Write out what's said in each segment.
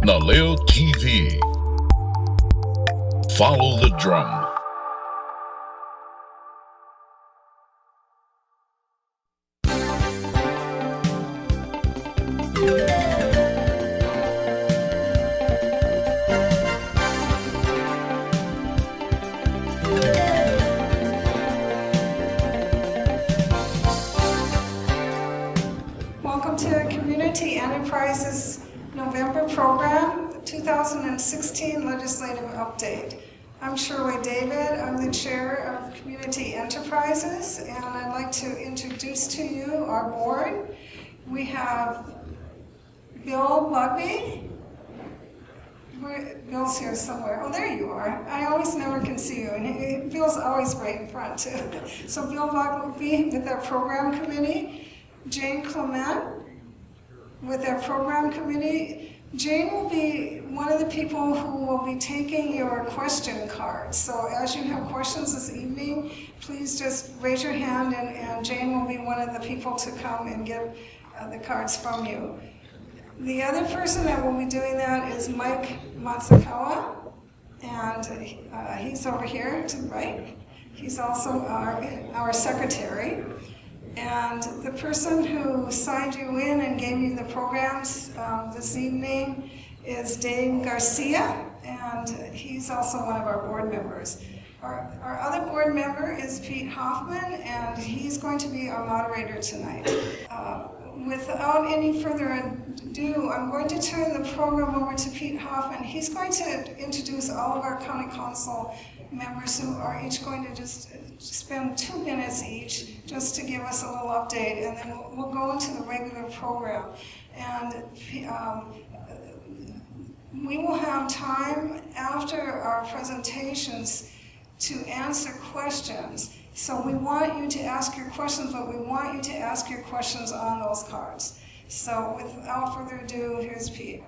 Naleo TV. Follow the drum. Welcome to Community Enterprises November program, 2016 Legislative Update. I'm Shirley David. I'm the chair of Community Enterprises, and I'd like to introduce to you our board. We have Bill Bugby. Bill's here somewhere. Oh, there you are. I always never can see you, and Bill's always right in front too. So Bill Bugby with our program committee. Jane Clement with our program committee. Jane will be one of the people who will be taking your question cards. So as you have questions this evening, please just raise your hand, and Jane will be one of the people to come and get the cards from you. The other person that will be doing that is Mike Matsukawa, and he's over here to the right. He's also our secretary. And the person who signed you in and gave you the programs this evening is Dave Garcia, and he's also one of our board members. Our other board member is Pete Hoffman, and he's going to be our moderator tonight. Without any further ado, I'm going to turn the program over to Pete Hoffman. He's going to introduce all of our county council members who are each going to just spend 2 minutes each just to give us a little update, and then we'll go into the regular program. And we will have time after our presentations to answer questions. So we want you to ask your questions, but we want you to ask your questions on those cards. So without further ado, here's Pete.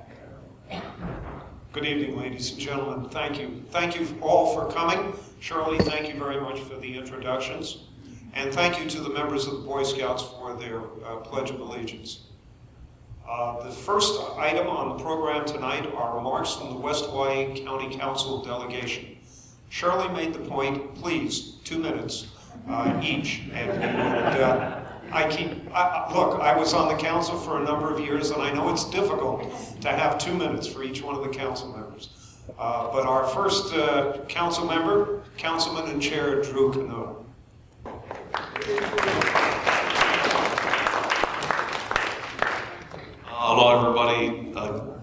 Good evening, ladies and gentlemen. Thank you. Thank you all for coming. Shirley, thank you very much for the introductions. And thank you to the members of the Boy Scouts for their Pledge of Allegiance. The first item on the program tonight are remarks from the West Hawaii County Council delegation. Shirley made the point, please, 2 minutes each. And look, I was on the council for a number of years, and I know it's difficult to have 2 minutes for each one of the council members. But our first council member, Councilman and Chair Drew Kanoa. Hello, everybody.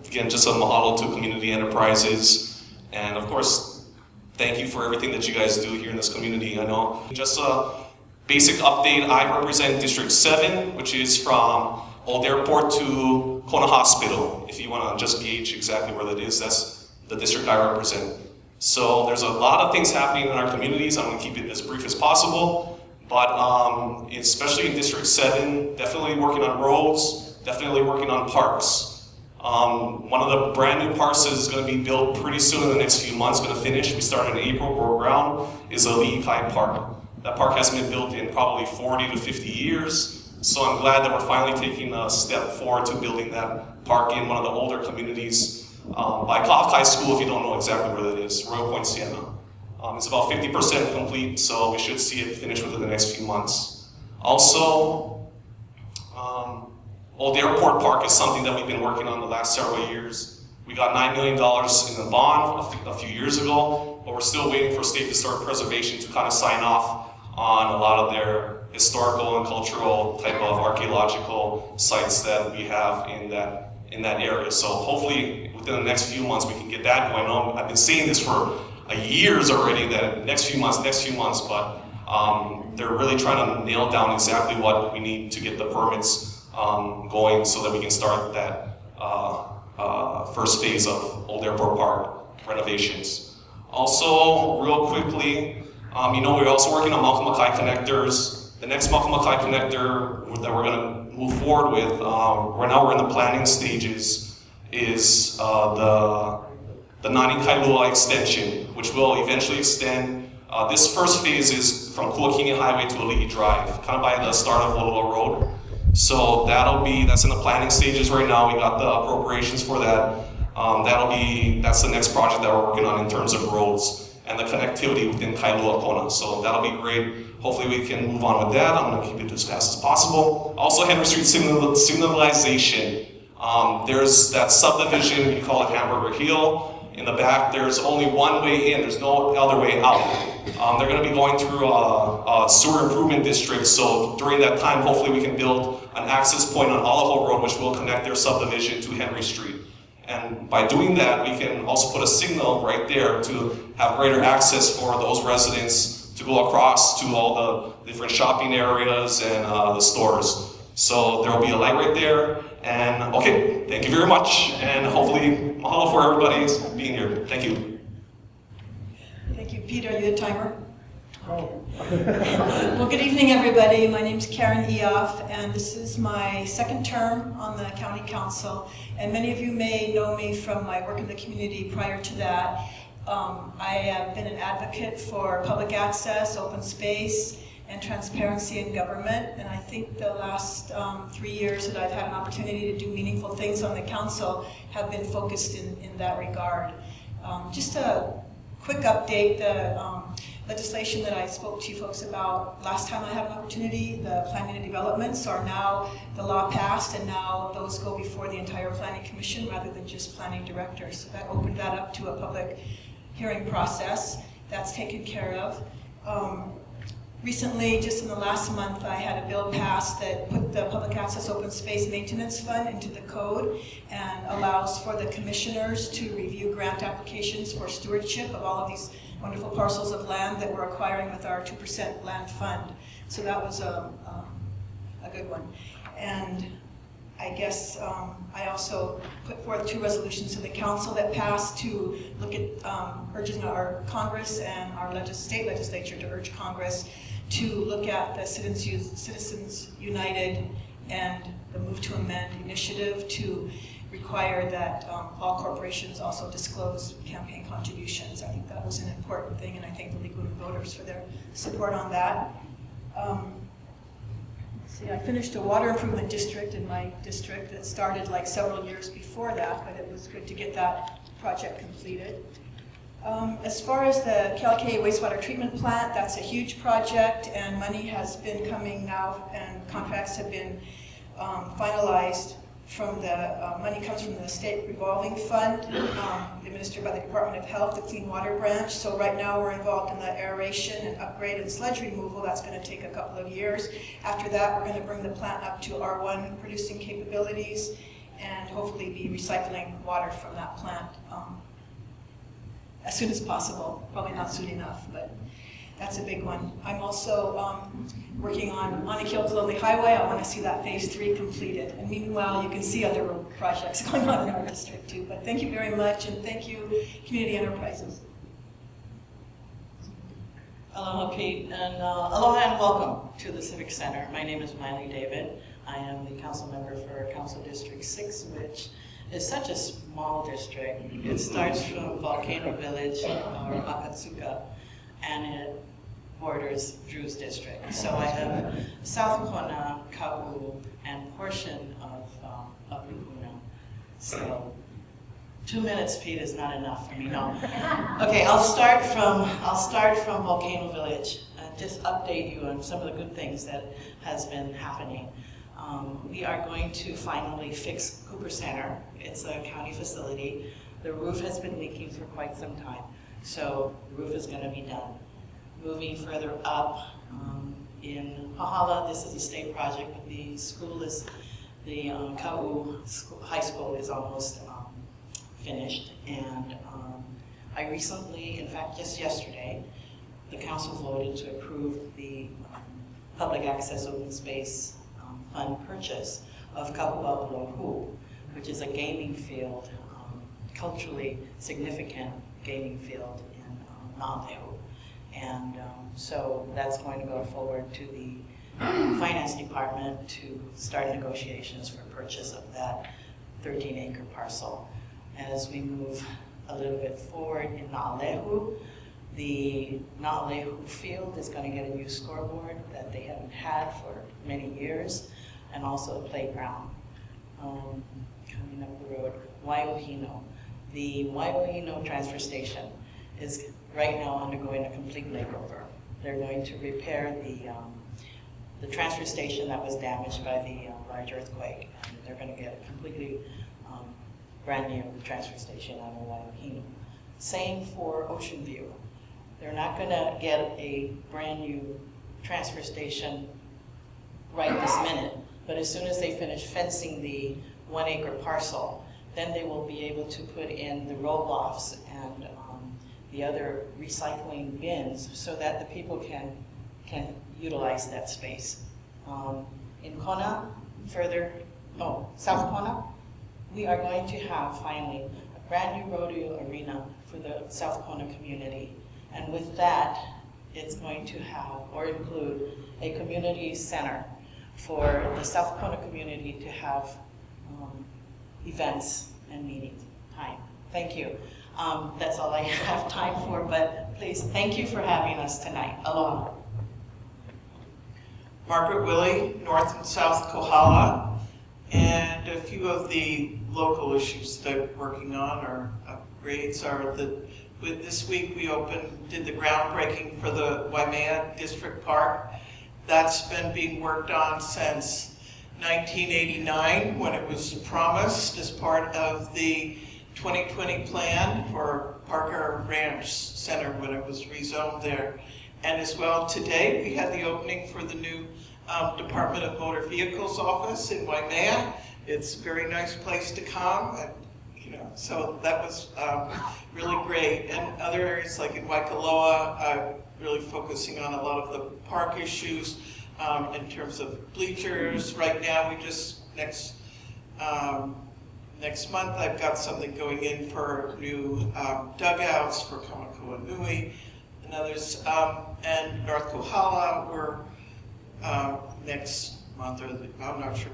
Again, just a mahalo to Community Enterprises, and of course, thank you for everything that you guys do here in this community. I know. Just a basic update, I represent District 7, which is from Old Airport to Kona Hospital. If you want to just gauge exactly where that is, that's the district I represent. So there's a lot of things happening in our communities. I'm going to keep it as brief as possible, but especially in District 7, definitely working on roads, definitely working on parks. One of the brand new parks is going to be built pretty soon in the next few months, going to finish. We started in April, broke ground, is Ali'ikai Park. That park hasn't been built in probably 40 to 50 years, so I'm glad that we're finally taking a step forward to building that park in one of the older communities by Ka'akai School, if you don't know exactly where that is, Royal Point Siena. It's about 50% complete, so we should see it finished within the next few months. Also, Old Airport Park is something that we've been working on the last several years. We got $9 million in the bond a few years ago, but we're still waiting for State Historic Preservation to kind of sign off on a lot of their historical and cultural type of archaeological sites that we have in that area. So hopefully within the next few months we can get that going on. I've been saying this for years already, that next few months, but they're really trying to nail down exactly what we need to get the permits going so that we can start that first phase of Old Airport Park renovations. Also, real quickly, we're also working on Malcolm Mackay connectors. The next Malcolm Mackay connector that we're going to move forward with, we're in the planning stages, is the Nani Kailua extension, which will eventually extend. This first phase is from Kuakini Highway to Ali'i Drive, kind of by the start of Hololo Road. So that's in the planning stages right now. We got the appropriations for that. That's the next project that we're working on in terms of roads and the connectivity within Kailua Kona. So that'll be great. Hopefully we can move on with that. I'm gonna keep it as fast as possible. Also Henry Street signalization. There's that subdivision, we call it Hamburger Hill. In the back, there's only one way in, there's no other way out. They're gonna be going through a sewer improvement district, so during that time, hopefully we can build an access point on Olive Road, which will connect their subdivision to Henry Street. And by doing that, we can also put a signal right there to have greater access for those residents to go across to all the different shopping areas and the stores. So there will be a light right there. And okay, thank you very much. And hopefully, mahalo for everybody being here. Thank you. Thank you, Peter. Are you the timer? Well, good evening, everybody. My name is Karen Eoff, and this is my second term on the County Council. And many of you may know me from my work in the community prior to that. I have been an advocate for public access, open space, and transparency in government. And I think the last 3 years that I've had an opportunity to do meaningful things on the council have been focused in that regard. Just a quick update, the legislation that I spoke to you folks about last time I had an opportunity, the planning and developments are now, the law passed, and now those go before the entire planning commission rather than just planning director. So that opened that up to a public hearing process. That's taken care of. Recently, just in the last month, I had a bill passed that put the Public Access Open Space Maintenance Fund into the code and allows for the commissioners to review grant applications for stewardship of all of these wonderful parcels of land that we're acquiring with our 2% land fund. So that was a good one. And I guess I also put forth 2 resolutions to the council that passed to look at urging our Congress and our state legislature to urge Congress to look at the Citizens United and the Move to Amend initiative to require that all corporations also disclose campaign contributions. I think that was an important thing, and I thank the League of Women Voters for their support on that. See, I finished a water improvement district in my district that started like several years before that, but it was good to get that project completed. As far as the Kealakekee wastewater treatment plant, that's a huge project, and money has been coming now, and contracts have been finalized. From the money comes from the state revolving fund, administered by the Department of Health, the Clean Water Branch. So right now we're involved in the aeration and upgrade and sludge removal. That's going to take a couple of years. After that, we're going to bring the plant up to R1 producing capabilities and hopefully be recycling water from that plant as soon as possible. Probably not soon enough, but that's a big one. I'm also working on Anakil-Kaloli Highway. I want to see that phase 3 completed. And meanwhile, you can see other road projects going on in our district too. But thank you very much, and thank you, Community Enterprises. Aloha, Pete, and aloha and welcome to the Civic Center. My name is Miley David. I am the council member for Council District 6, which is such a small district. It starts from Volcano Village, or Akatsuka, and it borders Drew's district. So I have South Kona, Kau, and portion of Rupuna. So 2 minutes, Pete, is not enough for me, no. Okay, I'll start from Volcano Village and just update you on some of the good things that has been happening. We are going to finally fix Cooper Center. It's a county facility. The roof has been leaking for quite some time, so the roof is going to be done. Moving further up in Pahala, this is a state project, but the school is, the Kau High School is almost finished. And I recently, in fact just yesterday, the council voted to approve the public access open space fund purchase of Kahu'ao'ohu, which is a gaming field, culturally significant gaming field in Na'alehu. And so that's going to go forward to the finance department to start negotiations for purchase of that 13-acre parcel. As we move a little bit forward in Na'alehu, the Na'alehu field is going to get a new scoreboard that they haven't had for many years, and also a playground. Coming up the road, Waiohino. The Waiohino transfer station is right now undergoing a complete makeover. They're going to repair the transfer station that was damaged by the large earthquake, and they're going to get a completely brand new transfer station out of Waiohino. Same for Ocean View. They're not going to get a brand new transfer station right this minute, but as soon as they finish fencing the 1 acre parcel, then they will be able to put in the roll-offs and the other recycling bins so that the people can utilize that space. In Kona, South Kona, we are going to have finally a brand new rodeo arena for the South Kona community. And with that, it's going to have or include a community center for the South Kona community to have events and meeting time. Thank you. That's all I have time for, but please, thank you for having us tonight. Aloha. Margaret Willie, North and South Kohala, and a few of the local issues that I'm working on or upgrades are that this week we did the groundbreaking for the Waimea District Park. That's been being worked on since 1989 when it was promised as part of the 2020 plan for Parker Ranch Center when it was rezoned there. And as well, today we had the opening for the new Department of Motor Vehicles office in Waimea. It's a very nice place to come, and so that was really great. And other areas like in Waikoloa, really focusing on a lot of the park issues in terms of bleachers. Right now, we just next month I've got something going in for new dugouts for Kamakua Nui and others. And North Kohala, we're next month, or I'm not sure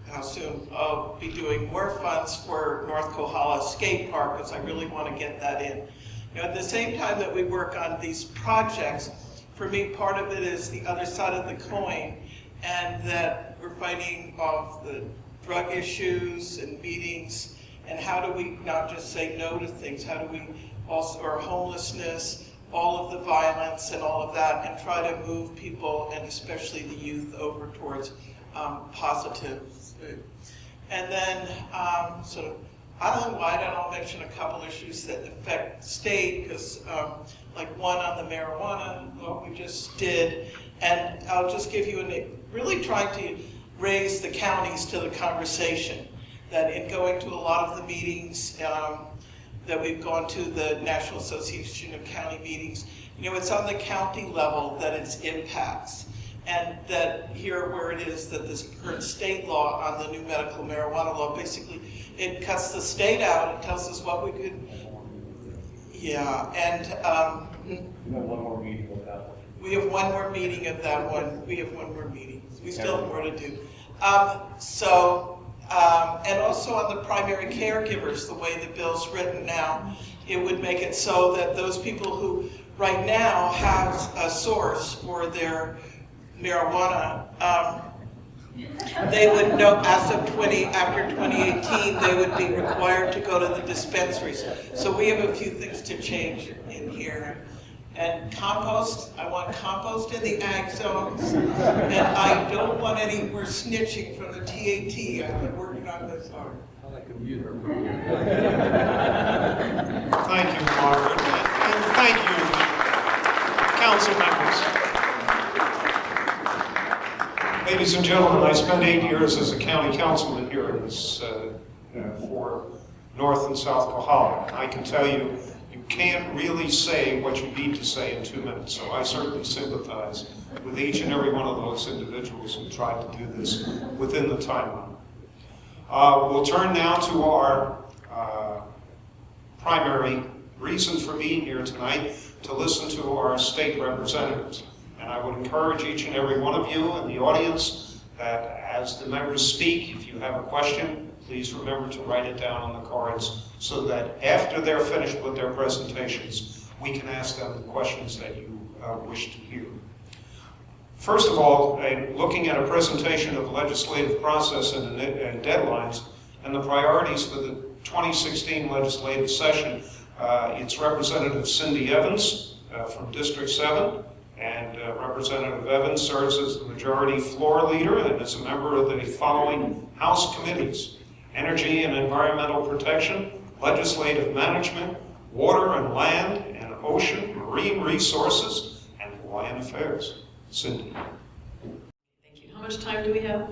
how soon, I'll be doing more funds for North Kohala Skate Park because I really want to get that in. At the same time that we work on these projects, for me, part of it is the other side of the coin, and that we're fighting off the drug issues and meetings, and how do we not just say no to things, how do we also, or homelessness, all of the violence and all of that, and try to move people, and especially the youth, over towards positive. And then sort of island-wide, and I'll mention a couple issues that affect the state, because like one on the marijuana, what we just did, and I'll just give you really trying to raise the counties to the conversation, that in going to a lot of the meetings that we've gone to, the National Association of County Meetings, it's on the county level that it impacts. And that here where it is that this current state law on the new medical marijuana law, basically it cuts the state out, it tells us what we could, yeah, and we have one more meeting of that one. We have one more meeting of that one. We have one more meeting. We still have more to do. And also on the primary caregivers, the way the bill's written now, it would make it so that those people who right now have a source for their marijuana, they would know after 2018, they would be required to go to the dispensaries. So we have a few things to change in here. And compost, I want compost in the ag zones, and I don't want any more snitching from the TAT. I've been working on this hard. Thank you, Margaret, and thank you, council members. Ladies and gentlemen, I spent 8 years as a county councilman here in this, for North and South Kohala. I can tell you, you can't really say what you need to say in 2 minutes, so I certainly sympathize with each and every one of those individuals who tried to do this within the timeline. We'll turn now to our primary reason for being here tonight, to listen to our state representatives. And I would encourage each and every one of you in the audience that as the members speak, if you have a question, please remember to write it down on the cards so that after they're finished with their presentations, we can ask them the questions that you wish to hear. First of all, looking at a presentation of legislative process and deadlines and the priorities for the 2016 legislative session. It's Representative Cindy Evans from District 7, and Representative Evans serves as the majority floor leader and is a member of the following House committees: Energy and Environmental Protection, Legislative Management, Water and Land and Ocean, Marine Resources, and Hawaiian Affairs. Cindy. Thank you. How much time do we have?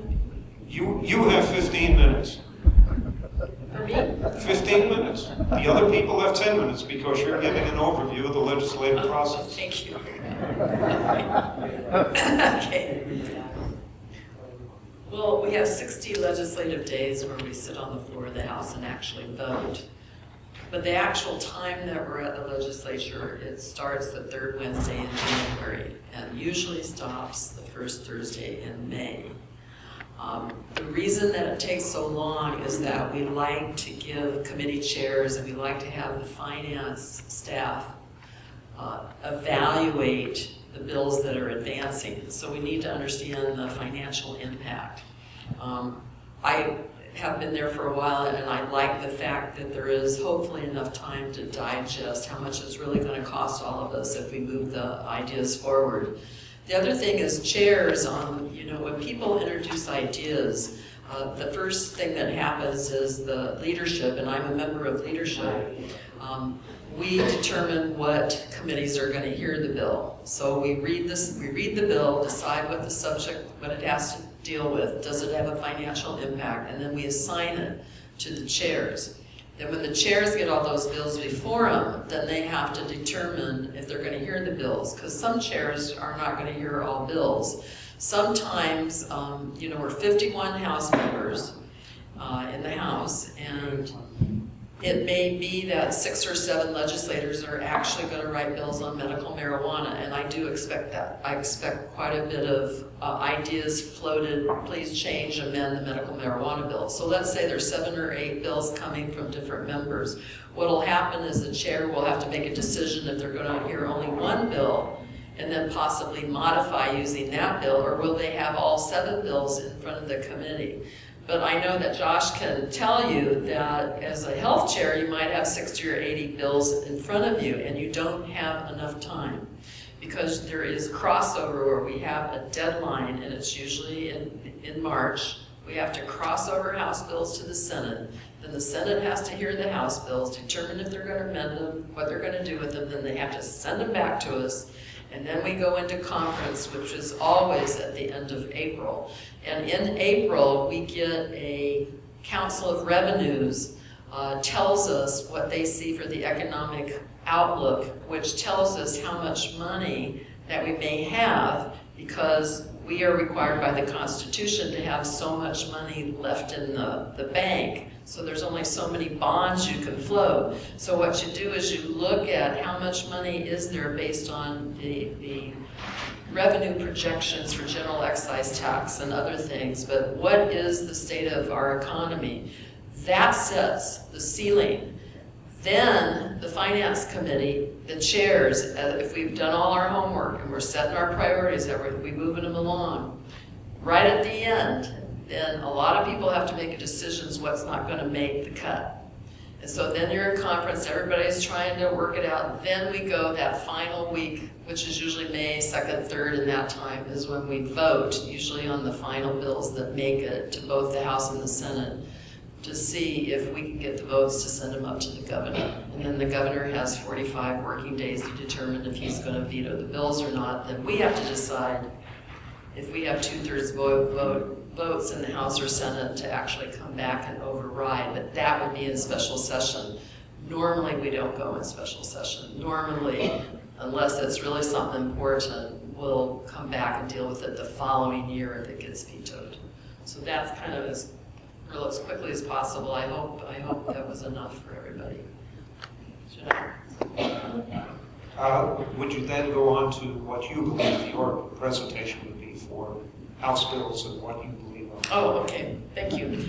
You have 15 minutes. For me? 15 minutes. The other people have 10 minutes because you're giving an overview of the legislative process. Thank you. Okay. Well, we have 60 legislative days where we sit on the floor of the House and actually vote. But the actual time that we're at the legislature, it starts the third Wednesday in January and usually stops the first Thursday in May. The reason that it takes so long is that we like to give committee chairs and we like to have the finance staff evaluate the bills that are advancing. So we need to understand the financial impact. I have been there for a while and I like the fact that there is hopefully enough time to digest how much it's really going to cost all of us if we move the ideas forward. The other thing is chairs. When people introduce ideas, the first thing that happens is the leadership, and I'm a member of leadership, we determine what committees are going to hear the bill. So we read the bill, decide what the subject, what it has to deal with, does it have a financial impact, and then we assign it to the chairs. Then when the chairs get all those bills before them, then they have to determine if they're going to hear the bills, because some chairs are not going to hear all bills. Sometimes, we're 51 House members in the House, and it may be that 6 or 7 legislators are actually going to write bills on medical marijuana, and I do expect that. I expect quite a bit of ideas floated, please change, amend the medical marijuana bill. So let's say there's 7 or 8 bills coming from different members. What'll happen is the chair will have to make a decision if they're going to hear only one bill and then possibly modify using that bill, or will they have all 7 bills in front of the committee? But I know that Josh can tell you that as a health chair, you might have 60 or 80 bills in front of you, and you don't have enough time because there is crossover where we have a deadline, and it's usually in March. We have to cross over House bills to the Senate. Then the Senate has to hear the House bills, determine if they're going to amend them, what they're going to do with them. Then they have to send them back to us. And then we go into conference, which is always at the end of April. And in April, we get a Council of Revenues tells us what they see for the economic outlook, which tells us how much money that we may have, because we are required by the Constitution to have so much money left in the bank. So there's only so many bonds you can float. So what you do is you look at how much money is there based on the revenue projections for general excise tax and other things, but what is the state of our economy? That sets the ceiling. Then the Finance Committee, the chairs, if we've done all our homework and we're setting our priorities, we're moving them along, right at the end, then a lot of people have to make decisions what's not going to make the cut. And so then you're in conference, everybody's trying to work it out. Then we go that final week, which is usually May 2nd, 3rd, and that time is when we vote, usually on the final bills that make it to both the House and the Senate, to see if we can get the votes to send them up to the governor. And then the governor has 45 working days to determine if he's going to veto the bills or not. Then we have to decide if we have 2/3 votes in the House or Senate to actually come back and override. But that would be in special session. Normally, we don't go in special session. Normally, unless it's really something important, we'll come back and deal with it the following year if it gets vetoed. So that's kind of as quickly as possible. I hope that was enough for everybody. Should I? Would you then go on to what you believe your presentation would be for House bills and what you believe are Oh, okay, thank you.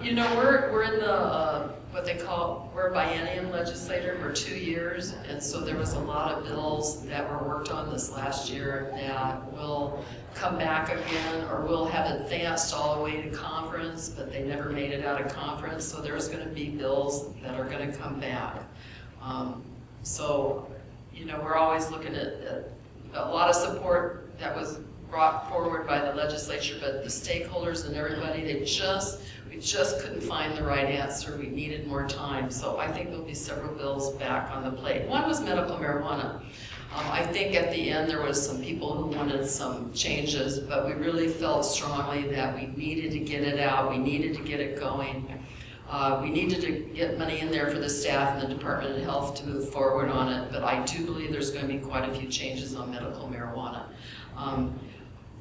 You know, we're in the, what they call, we're a biennium legislator, we're 2 years, and so there was a lot of bills that were worked on this last year that will come back again, or will have advanced all the way to conference, but they never made it out of conference, so there's gonna be bills that are gonna come back. So, you know, we're always looking at a lot of support that was brought forward by the legislature, but the stakeholders and everybody, we just couldn't find the right answer. We needed more time. So I think there'll be several bills back on the plate. One was medical marijuana. I think at the end there was some people who wanted some changes, but we really felt strongly that we needed to get it out. We needed to get it going. We needed to get money in there for the staff and the Department of Health to move forward on it, but I do believe there's going to be quite a few changes on medical marijuana.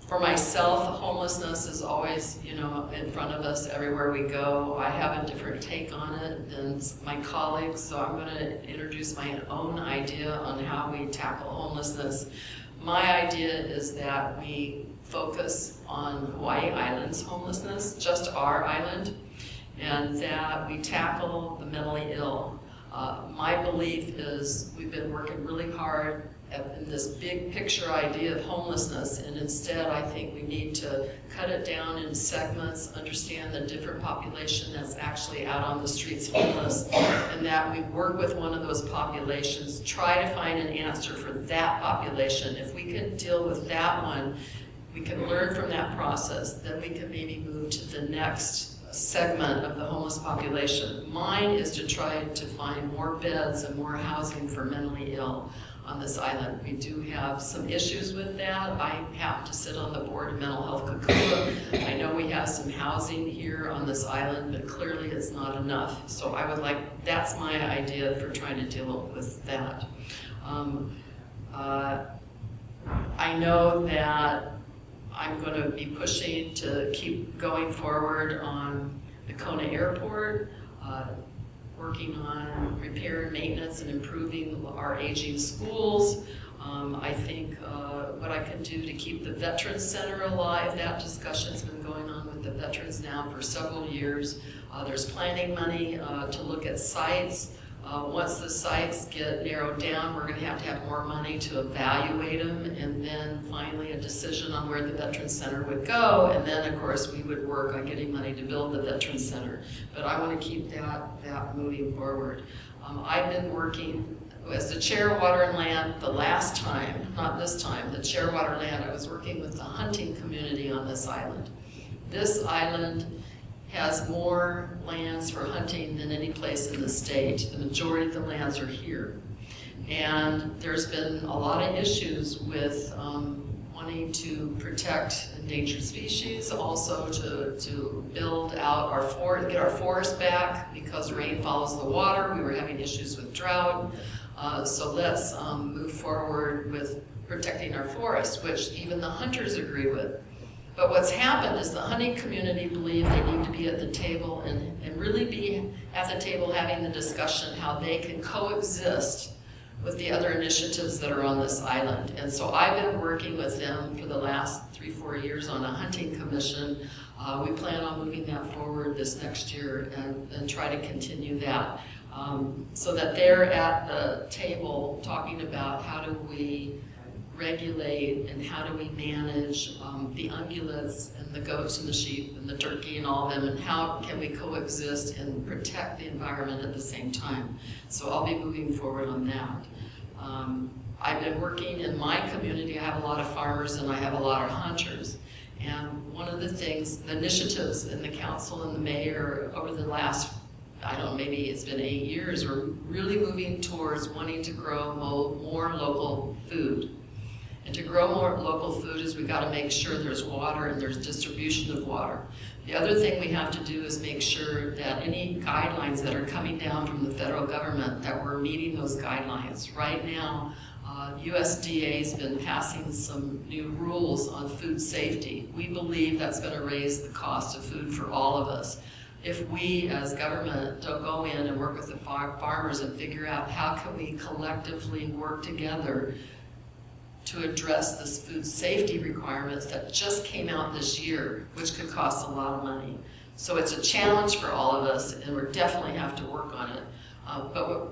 For myself, homelessness is always, you know, in front of us everywhere we go. I have a different take on it than my colleagues, so I'm going to introduce my own idea on how we tackle homelessness. My idea is that we focus on Hawaii Island's homelessness, just our island, and that we tackle the mentally ill. My belief is we've been working really hard in this big picture idea of homelessness, and instead I think we need to cut it down in segments, understand the different population that's actually out on the streets homeless, and that we work with one of those populations, try to find an answer for that population. If we can deal with that one, we can learn from that process, then we can maybe move to the next segment of the homeless population. Mine is to try to find more beds and more housing for mentally ill on this island. We do have some issues with that. I happen to sit on the board of Mental Health Kokua. I know we have some housing here on this island, but clearly it's not enough. So I would like, that's my idea for trying to deal with that. I know that I'm going to be pushing to keep going forward on the Kona Airport, working on repair and maintenance and improving our aging schools. I think what I can do to keep the Veterans Center alive, that discussion's been going on with the veterans now for several years. There's planning money to look at sites. Once the sites get narrowed down, we're going to have more money to evaluate them, and then finally a decision on where the Veterans Center would go, and then of course we would work on getting money to build the Veterans Center. But I want to keep that moving forward. I've been working as the chair of Water and Land the last time, not this time, the chair of Water and Land, I was working with the hunting community on this island. This island has more lands for hunting than any place in the state. The majority of the lands are here. And there's been a lot of issues with wanting to protect endangered species, also to build out our forest, get our forest back because rain follows the water. We were having issues with drought. So let's move forward with protecting our forests, which even the hunters agree with. But what's happened is the hunting community believe they need to be at the table and really be at the table having the discussion how they can coexist with the other initiatives that are on this island. And so I've been working with them for the last 3-4 years on a hunting commission. We plan on moving that forward this next year and try to continue that. So that they're at the table talking about how do we regulate and how do we manage the ungulates and the goats and the sheep and the turkey and all of them, and how can we coexist and protect the environment at the same time. So I'll be moving forward on that. I've been working in my community. I have a lot of farmers and I have a lot of hunters. And one of the things, the initiatives in the council and the mayor over the last, I don't know, maybe it's been 8 years, we're really moving towards wanting to grow more local food. And to grow more local food is we've got to make sure there's water and there's distribution of water. The other thing we have to do is make sure that any guidelines that are coming down from the federal government, that we're meeting those guidelines. Right now, USDA has been passing some new rules on food safety. We believe that's going to raise the cost of food for all of us. If we as government don't go in and work with the farmers and figure out how can we collectively work together to address this food safety requirements that just came out this year, which could cost a lot of money. So it's a challenge for all of us, and we definitely have to work on it.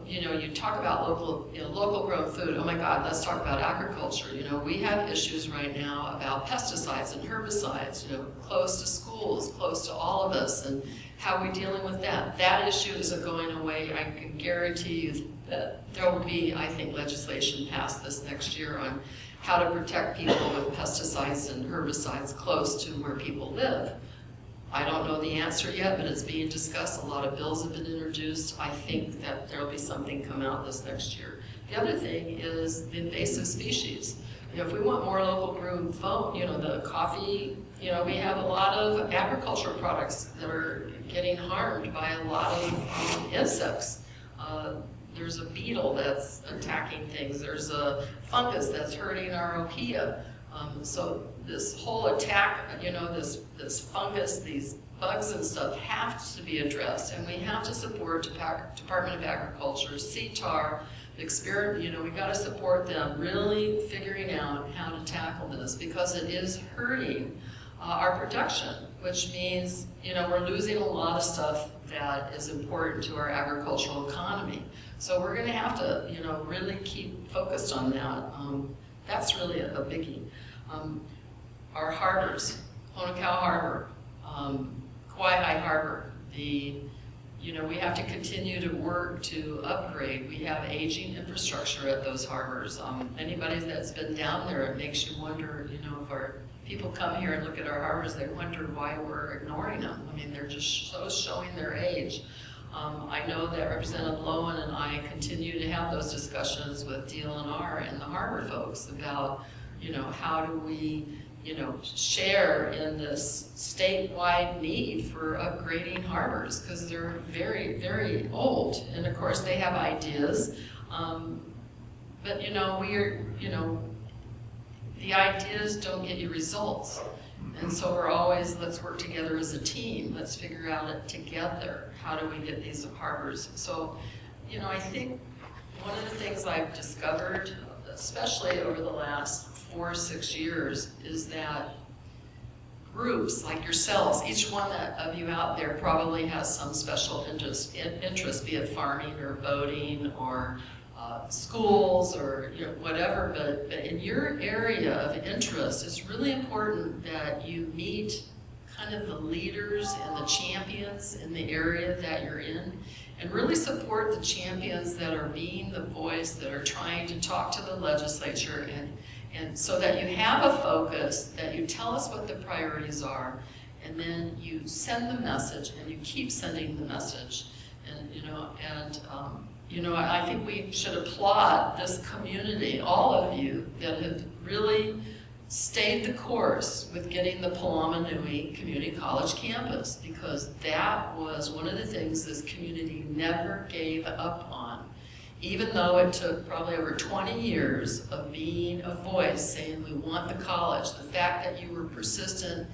You talk about local grown food. Oh my God, let's talk about agriculture. We have issues right now about pesticides and herbicides, close to schools, close to all of us, and how we're dealing with that. That issue isn't going away. I can guarantee you that there will be, I think, legislation passed this next year on how to protect people with pesticides and herbicides close to where people live. I don't know the answer yet, but it's being discussed. A lot of bills have been introduced. I think that there'll be something come out this next year. The other thing is the invasive species. If we want more local grown food, the coffee, we have a lot of agricultural products that are getting harmed by a lot of insects. There's a beetle that's attacking things. There's a fungus that's hurting our okia. So this whole attack, this fungus, these bugs and stuff have to be addressed, and we have to support Department of Agriculture, CTAR, we got to support them really figuring out how to tackle this, because it is hurting our production, which means, we're losing a lot of stuff that is important to our agricultural economy. So we're going to have to, really keep focused on that. That's really a biggie. Our harbors, Honokow Harbor, Kauai Harbor, we have to continue to work to upgrade. We have aging infrastructure at those harbors. Anybody that's been down there, it makes you wonder, if our people come here and look at our harbors, they wonder why we're ignoring them. I mean, they're just so showing their age. I know that Representative Lowen and I continue to have those discussions with DLNR and the harbor folks about, how do we, share in this statewide need for upgrading harbors, because they're very, very old. And of course they have ideas, but the ideas don't get you results. And so we're always, let's work together as a team. Let's figure out it together. How do we get these harbors? So, I think one of the things I've discovered, especially over the last 4 or 6 years, is that groups like yourselves, each one of you out there probably has some special interest, be it farming or boating or schools or whatever, but in your area of interest, it's really important that you meet kind of the leaders and the champions in the area that you're in, and really support the champions that are being the voice, that are trying to talk to the legislature, and so that you have a focus, that you tell us what the priorities are, and then you send the message, and you keep sending the message. And I think we should applaud this community, all of you, that have really stayed the course with getting the Palama Nui Community College campus, because that was one of the things this community never gave up on. Even though it took probably over 20 years of being a voice saying we want the college, the fact that you were persistent,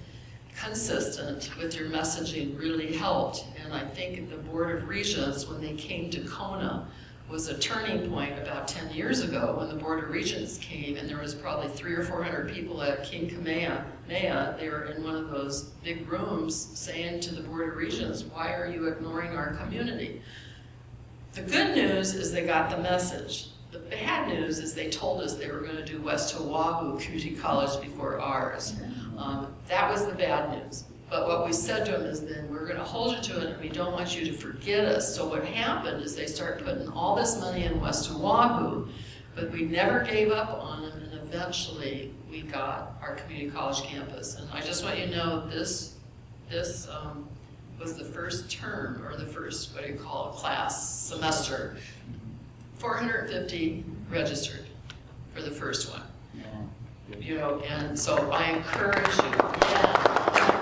consistent with your messaging really helped. And I think the Board of Regents, when they came to Kona, was a turning point about 10 years ago when the Board of Regents came, and there was probably 300 or 400 people at King Kamehameha. They were in one of those big rooms saying to the Board of Regents, why are you ignoring our community? The good news is they got the message. The bad news is they told us they were going to do West Oahu Community College before ours. That was the bad news. But what we said to them is then we're going to hold you to it, and we don't want you to forget us. So what happened is they started putting all this money in West Oahu, but we never gave up on them, and eventually we got our community college campus. And I just want you to know this was the first term, or the first, what do you call it, class, semester. 450 registered for the first one. And so I encourage you,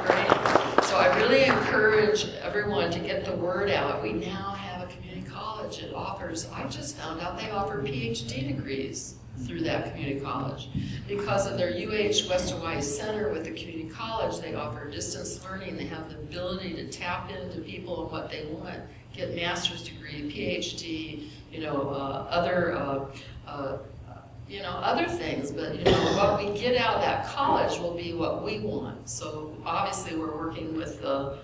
great. So I really encourage everyone to get the word out. We now have a community college. It offers, I just found out they offer PhD degrees through that community college. Because of their UH West Hawaii Center with the community college, they offer distance learning. They have the ability to tap into people and what they want, get master's degree, PhD, other other things, but, what we get out of that college will be what we want. So obviously we're working with the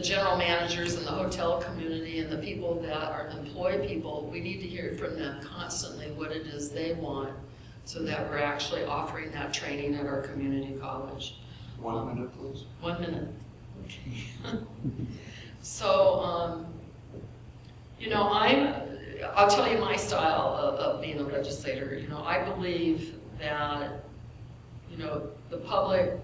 general managers in the hotel community and the people that are employed people. We need to hear from them constantly what it is they want so that we're actually offering that training at our community college. 1 minute, please. 1 minute. Okay. So, I'll tell you my style of being a legislator. I believe that, the public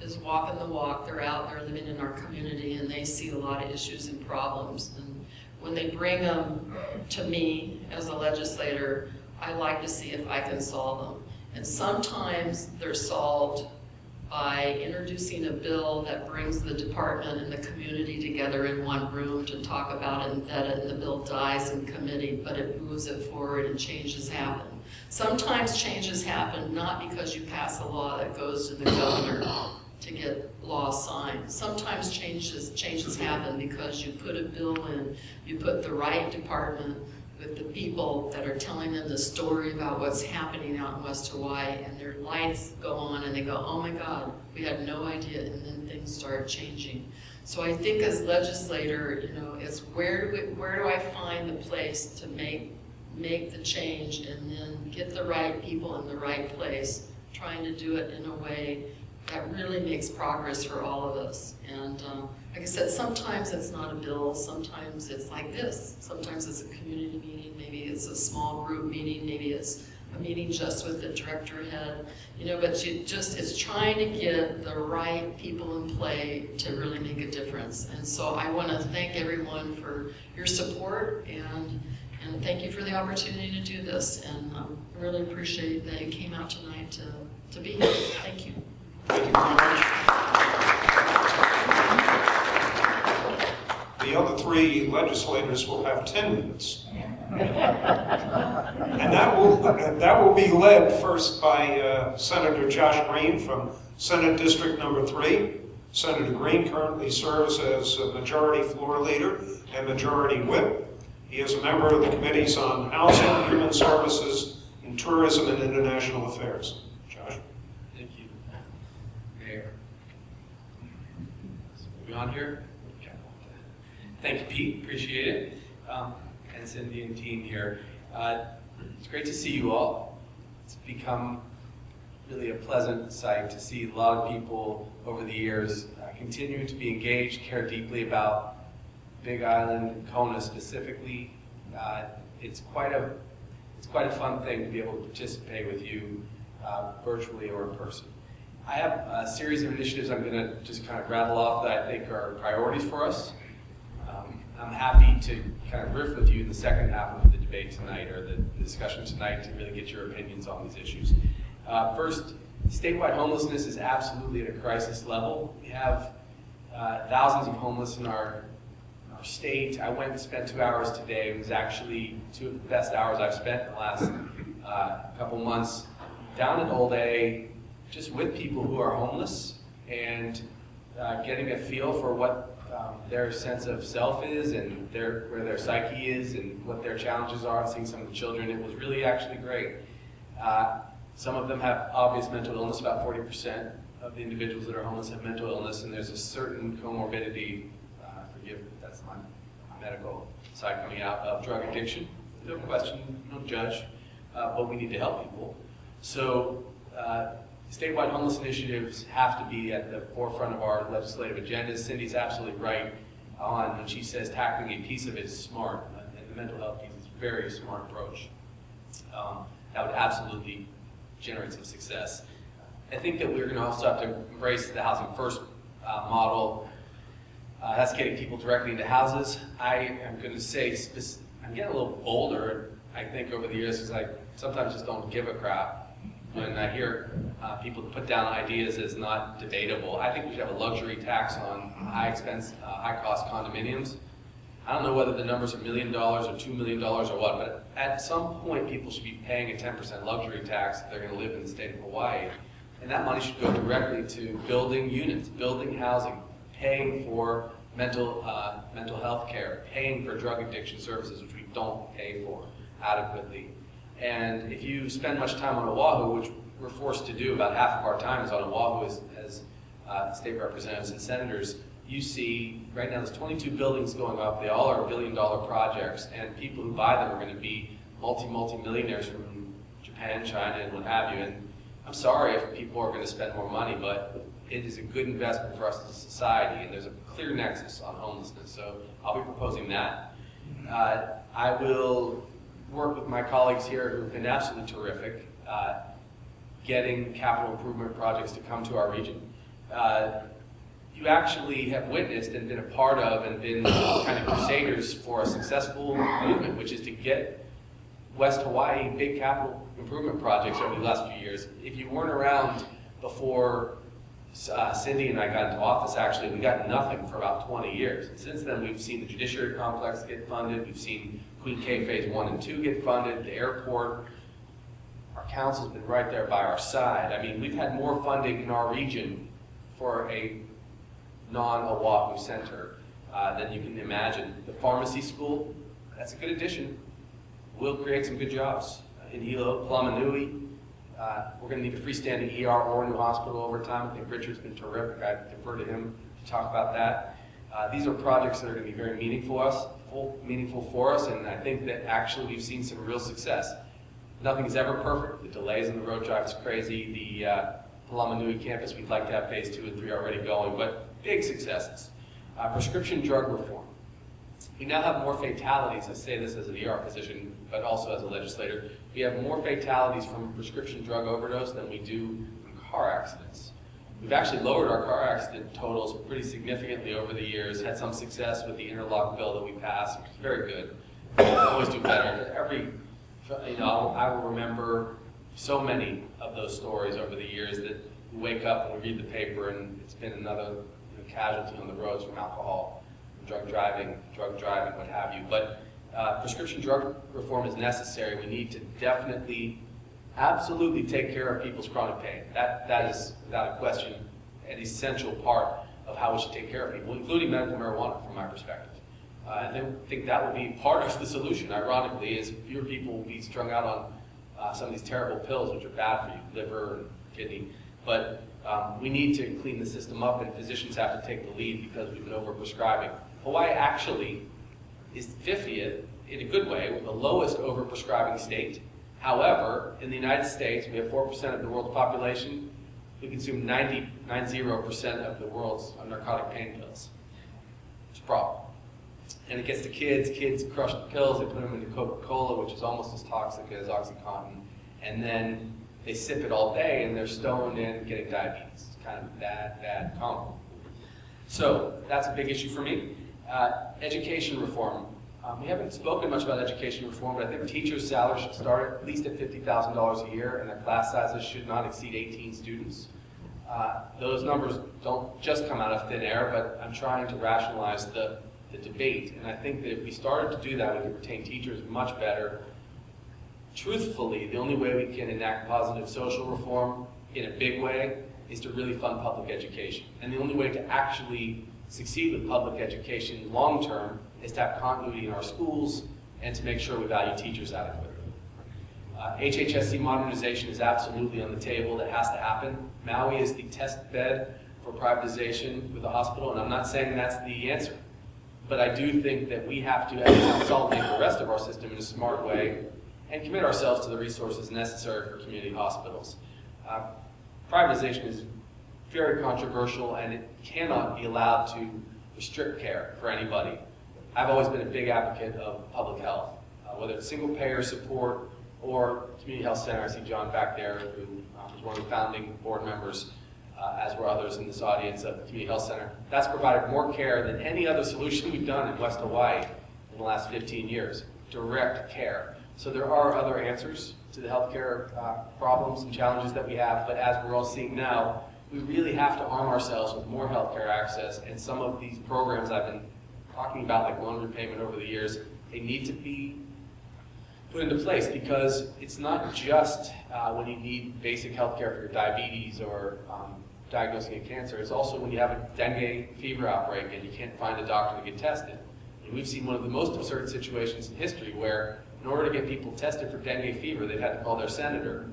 is walking the walk. They're out there living in our community and they see a lot of issues and problems. And when they bring them to me as a legislator, I like to see if I can solve them. And sometimes they're solved by introducing a bill that brings the department and the community together in one room to talk about it and vet it, and the bill dies in committee, but it moves it forward and changes happen. Sometimes changes happen not because you pass a law that goes to the governor to get laws signed. Sometimes changes happen because you put a bill in, you put the right department with the people that are telling them the story about what's happening out in West Hawaii, and their lights go on and they go, oh my God, we had no idea, and then things start changing. So I think as legislator, it's where do I find the place to make the change and then get the right people in the right place, trying to do it in a way that really makes progress for all of us. And like I said, sometimes it's not a bill, sometimes it's like this. Sometimes it's a community meeting, maybe it's a small group meeting, maybe it's a meeting just with the director head, but it's trying to get the right people in play to really make a difference. And so I want to thank everyone for your support and thank you for the opportunity to do this. And I really appreciate that you came out tonight to be here. Thank you. Thank you very much. The other three legislators will have 10 minutes. And that will be led first by Senator Josh Green from Senate District Number 3. Senator Green currently serves as a Majority Floor Leader and Majority Whip. He is a member of the Committees on Housing, Human Services, and Tourism and International Affairs. Josh. Thank you. Mayor. Are we on here? Okay. Thank you, Pete. Appreciate it. And Cindy and team here. It's great to see you all. It's become really a pleasant sight to see a lot of people over the years continuing to be engaged, care deeply about Big Island and Kona specifically. It's quite a fun thing to be able to participate with you virtually or in person. I have a series of initiatives I'm going to just kind of rattle off that I think are priorities for us. I'm happy to kind of riff with you in the second half of the debate tonight, or the discussion tonight, to really get your opinions on these issues. First, statewide homelessness is absolutely at a crisis level. We have thousands of homeless in our state. I went and spent 2 hours today. It was actually 2 of the best hours I've spent in the last couple months down in Old A, just with people who are homeless and getting a feel for what their sense of self is and where their psyche is and what their challenges are. Seeing some of the children, it was really actually great. Some of them have obvious mental illness. About 40% of the individuals that are homeless have mental illness, and there's a certain comorbidity, forgive, that's my medical side coming out, of drug addiction. No question, no judge, but we need to help people. So statewide homeless initiatives have to be at the forefront of our legislative agendas. Cindy's absolutely right on when she says tackling a piece of it is smart, and the mental health piece is a very smart approach. That would absolutely generate some success. I think that we're going to also have to embrace the Housing First model. That's getting people directly into houses. I am going to say, I'm getting a little bolder, I think, over the years, because I sometimes just don't give a crap. When I hear people put down ideas as not debatable, I think we should have a luxury tax on high-expense, high-cost condominiums. I don't know whether the numbers are $1 million or $2 million or what, but at some point people should be paying a 10% luxury tax if they're going to live in the state of Hawaii. And that money should go directly to building units, building housing, paying for mental health care, paying for drug addiction services, which we don't pay for adequately. And if you spend much time on Oahu, which we're forced to do, about half of our time is on Oahu as state representatives and senators, you see right now there's 22 buildings going up. They all are billion-dollar projects, and people who buy them are going to be multi-millionaires from Japan, China, and what have you. And I'm sorry if people are going to spend more money, but it is a good investment for us as a society, and there's a clear nexus on homelessness. So I'll be proposing that. I will work with my colleagues here who have been absolutely terrific, getting capital improvement projects to come to our region. You actually have witnessed and been a part of and been kind of crusaders for a successful movement, which is to get West Hawaii big capital improvement projects over the last few years. If you weren't around before Cindy and I got into office, actually, we got nothing for about 20 years. And since then, we've seen the judiciary complex get funded. We've seen Queen K Phase 1 and 2 get funded, the airport. Our council's been right there by our side. I mean, we've had more funding in our region for a non-Oahu center than you can imagine. The pharmacy school, that's a good addition. Will create some good jobs. In Hilo, Palamanui, we're going to need a freestanding ER or a new hospital over time. I think Richard's been terrific. I defer to him to talk about that. These are projects that are going to be very meaningful for us, and I think that actually we've seen some real success. Nothing is ever perfect. The delays in the road drive is crazy. The Palamanui campus, we'd like to have phase 2 and 3 already going, but big successes. Prescription drug reform. We now have more fatalities. I say this as an ER physician, but also as a legislator. We have more fatalities from prescription drug overdose than we do from car accidents. We've actually lowered our car accident totals pretty significantly over the years, had some success with the interlock bill that we passed, which is very good. We always do better. I will remember so many of those stories over the years that we wake up and we read the paper and it's been another casualty on the roads from alcohol, drug driving, what have you. But prescription drug reform is necessary. We need to definitely, absolutely take care of people's chronic pain. That is, without a question, an essential part of how we should take care of people, including medical marijuana, from my perspective. I think that would be part of the solution, ironically, is fewer people will be strung out on some of these terrible pills, which are bad for you, liver and kidney. But we need to clean the system up, and physicians have to take the lead because we've been overprescribing. Hawaii actually is 50th, in a good way, the lowest overprescribing state. However, in the United States, we have 4% of the world's population. We consume 90% of the world's narcotic pain pills. It's a problem. And it gets to kids. Kids crush the pills. They put them into Coca-Cola, which is almost as toxic as OxyContin. And then they sip it all day, and they're stoned and getting diabetes. It's kind of bad combo. So that's a big issue for me. Education reform. We haven't spoken much about education reform, but I think teachers' salaries should start at least at $50,000 a year, and their class sizes should not exceed 18 students. Those numbers don't just come out of thin air, but I'm trying to rationalize the debate, and I think that if we started to do that, we could retain teachers much better. Truthfully, the only way we can enact positive social reform in a big way is to really fund public education. And the only way to actually succeed with public education long-term is to have continuity in our schools and to make sure we value teachers adequately. HHSC modernization is absolutely on the table. That has to happen. Maui is the test bed for privatization with the hospital, and I'm not saying that's the answer. But I do think that we have to consolidate the rest of our system in a smart way and commit ourselves to the resources necessary for community hospitals. Privatization is very controversial, and it cannot be allowed to restrict care for anybody. I've always been a big advocate of public health, whether it's single payer support or community health center. I see John back there, who was one of the founding board members, as were others in this audience, of the community health center. That's provided more care than any other solution we've done in West Hawaii in the last 15 years, direct care. So there are other answers to the healthcare problems and challenges that we have, but as we're all seeing now, we really have to arm ourselves with more healthcare access, and some of these programs I've been talking about, like loan repayment over the years, they need to be put into place, because it's not just when you need basic healthcare for your diabetes or diagnosing a cancer. It's also when you have a dengue fever outbreak and you can't find a doctor to get tested. And we've seen one of the most absurd situations in history where in order to get people tested for dengue fever, they've had to call their senator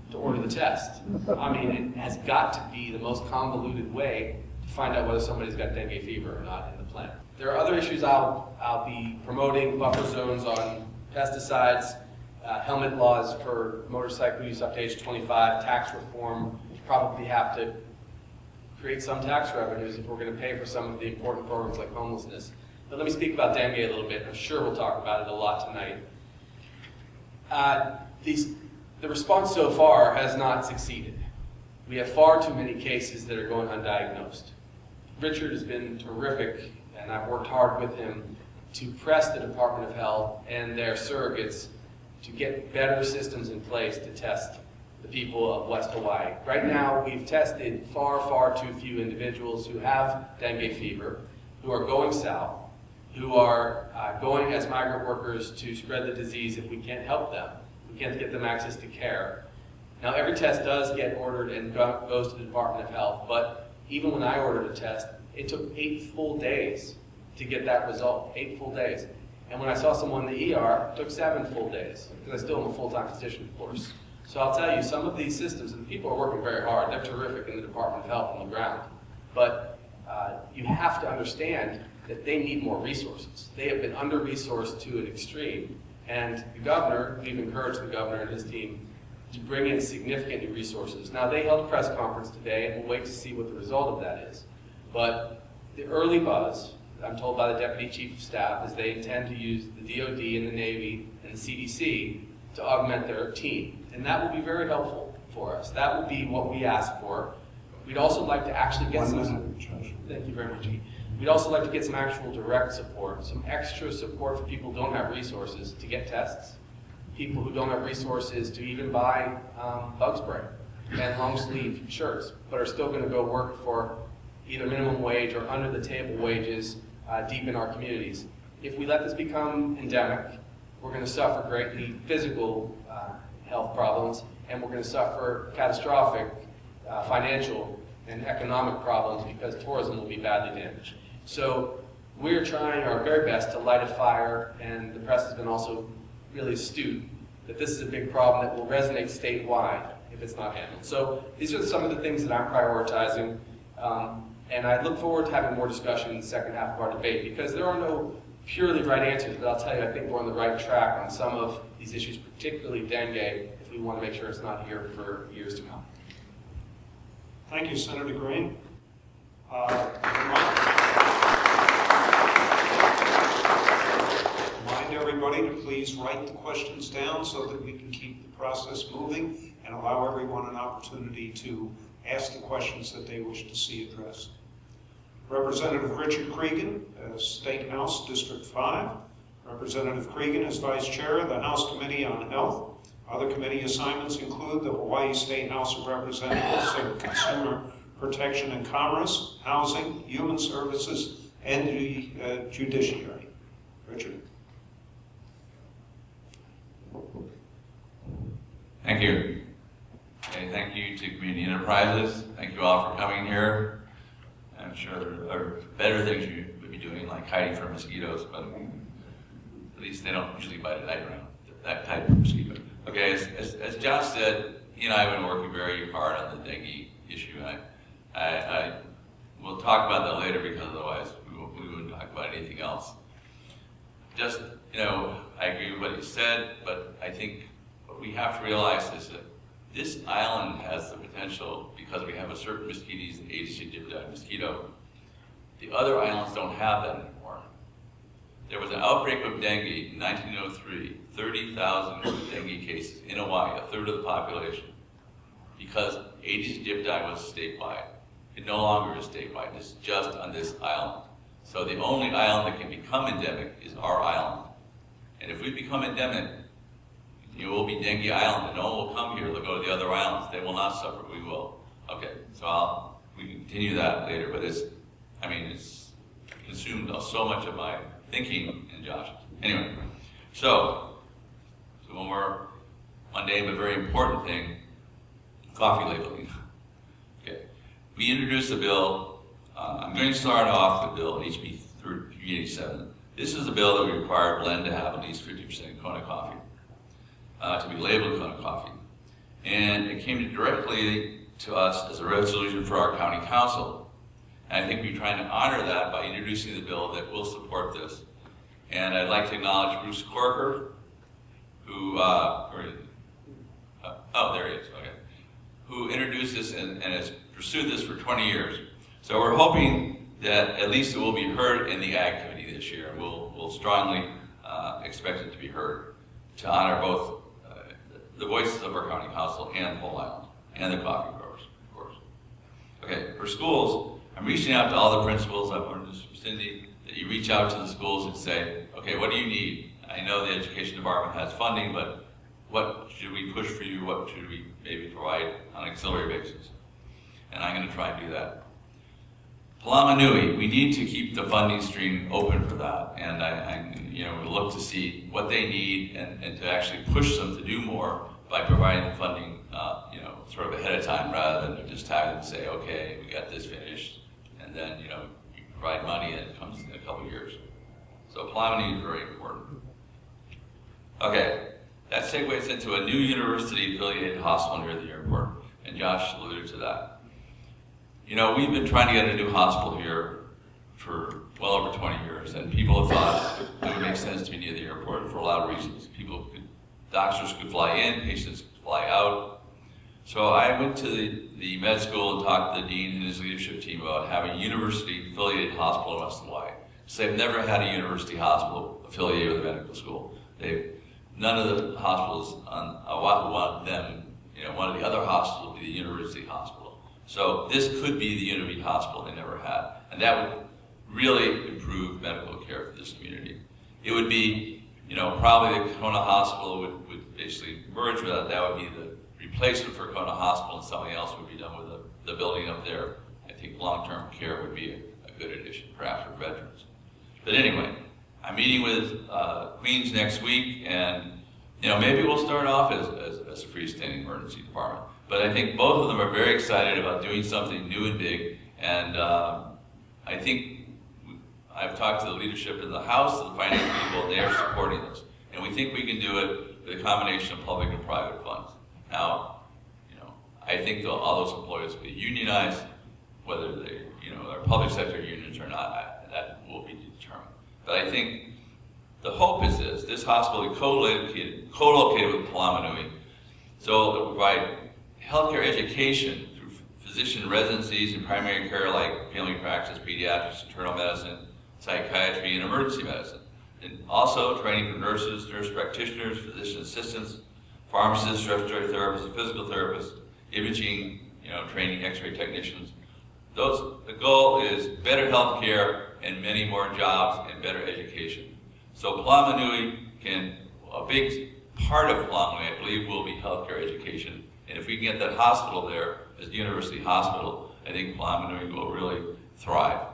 to order the test. I mean, it has got to be the most convoluted way to find out whether somebody's got dengue fever or not in the plant. There are other issues I'll be promoting: buffer zones on pesticides, helmet laws for motorcycle use up to age 25, tax reform. You probably have to create some tax revenues if we're going to pay for some of the important programs like homelessness. But let me speak about dengue a little bit. I'm sure we'll talk about it a lot tonight. The response so far has not succeeded. We have far too many cases that are going undiagnosed. Richard has been terrific, and I've worked hard with him to press the Department of Health and their surrogates to get better systems in place to test the people of West Hawaii. Right now, we've tested far, far too few individuals who have dengue fever, who are going south, who are going as migrant workers to spread the disease if we can't help them. We can't get them access to care. Now, every test does get ordered and goes to the Department of Health, but even when I ordered a test, it took 8 full days to get that result, 8 full days. And when I saw someone in the ER, it took 7 full days, because I still am a full-time physician, of course. So I'll tell you, some of these systems, and people are working very hard, they're terrific in the Department of Health on the ground, but you have to understand that they need more resources. They have been under-resourced to an extreme, and the governor, we've encouraged the governor and his team to bring in significant new resources. Now, they held a press conference today, and we'll wait to see what the result of that is. But the early buzz, I'm told by the Deputy Chief of Staff, is they intend to use the DOD and the Navy and the CDC to augment their team. And that will be very helpful for us. That will be what we ask for. We'd also like to actually get Thank you very much. We'd also like to get some actual direct support, some extra support for people who don't have resources to get tests, people who don't have resources to even buy bug spray and long sleeve shirts, but are still going to go work for either minimum wage or under the table wages deep in our communities. If we let this become endemic, we're going to suffer greatly physical health problems, and we're going to suffer catastrophic financial and economic problems because tourism will be badly damaged. So we're trying our very best to light a fire, and the press has been also really astute that this is a big problem that will resonate statewide if it's not handled. So these are some of the things that I'm prioritizing, and I look forward to having more discussion in the second half of our debate, because there are no purely right answers, but I'll tell you, I think we're on the right track on some of these issues, particularly dengue, if we want to make sure it's not here for years to come. Thank you, Senator Green. Remind everybody to please write the questions down so that we can keep the process moving and allow everyone an opportunity to ask the questions that they wish to see addressed. Representative Richard Cregan, State House, District 5. Representative Cregan is Vice Chair of the House Committee on Health. Other committee assignments include the Hawaii State House of Representatives of Consumer Protection and Commerce, Housing, Human Services, and the Judiciary. Richard. Thank you. Okay, thank you to Community Enterprises. Thank you all for coming here. I'm sure there are better things you would be doing, like hiding from mosquitoes, but at least they don't usually bite at night around that type of mosquito. Okay, as Josh said, he and I have been working very hard on the dengue issue. We'll talk about that later, because otherwise we wouldn't talk about anything else. Just, I agree with what he said, but I think what we have to realize is that this island has the potential, because we have a certain mosquito, the Aedes aegypti mosquito. The other islands don't have that anymore. There was an outbreak of dengue in 1903, 30,000 dengue cases in Hawaii, a third of the population, because Aedes aegypti was statewide. It no longer is statewide, it's just on this island. So the only island that can become endemic is our island. And if we become endemic, it will be Dengue Island, and no one will come here, they'll go to the other islands. They will not suffer, we will. Okay, so we can continue that later, but it's consumed so much of my thinking and Josh's. Anyway, so one more mundane but very important thing, coffee labeling. Okay, we introduced a bill. I'm going to start off with Bill HB 387. This is a bill that we require a blend to have at least 50% Kona coffee. to be labeled Kona coffee. And it came directly to us as a resolution for our county council. And I think we're trying to honor that by introducing the bill that will support this. And I'd like to acknowledge Bruce Corker, who, there he is, okay, who introduced this and has pursued this for 20 years. So we're hoping that at least it will be heard in the Ag Committee this year. We'll strongly expect it to be heard to honor both the voices of our county council and Pole Island and the coffee growers, of course. Okay, for schools, I'm reaching out to all the principals. I've learned this from Cindy, that you reach out to the schools and say, okay, what do you need? I know the education department has funding, but what should we push for you? What should we maybe provide on an auxiliary basis? And I'm going to try and do that. Palama Nui, we need to keep the funding stream open for that, and I look to see what they need and to actually push them to do more by providing the funding, sort of ahead of time rather than just having them say, okay, we got this finished, and then you provide money and it comes in a couple of years. So Palama Nui is very important. Okay, that segues into a new university-affiliated hospital near the airport, and Josh alluded to that. We've been trying to get a new hospital here for well over 20 years, and people have thought it would make sense to be near the airport for a lot of reasons. Doctors could fly in, patients could fly out. So I went to the med school and talked to the dean and his leadership team about having a university-affiliated hospital in West Hawaii. So they've never had a university hospital affiliated with a medical school. None of the hospitals on Oahu want them, one of the other hospitals would be the university hospital. So this could be the university hospital they never had. And that would really improve medical care for this community. It would be, probably the Kona Hospital would basically merge with that. That would be the replacement for Kona Hospital, and something else would be done with the building up there. I think long-term care would be a good addition, perhaps for veterans. But anyway, I'm meeting with Queens next week, and maybe we'll start off as a freestanding emergency department. But I think both of them are very excited about doing something new and big, and I think I've talked to the leadership in the House, the finance people, and they are supporting this. And we think we can do it with a combination of public and private funds. Now, I think all those employees will be unionized, whether they, are public sector unions or not, that will be determined. But I think the hope is this hospital is co-located with Palama Nui, so it will provide healthcare education through physician residencies in primary care like family practice, pediatrics, internal medicine, psychiatry, and emergency medicine. And also training for nurses, nurse practitioners, physician assistants, pharmacists, respiratory therapists, physical therapists, imaging, training x-ray technicians. The goal is better health care and many more jobs and better education. So Palama Nui a big part of Palama Nui, I believe, will be healthcare education. And if we can get that hospital there as the university hospital, I think Palama Nui will really thrive.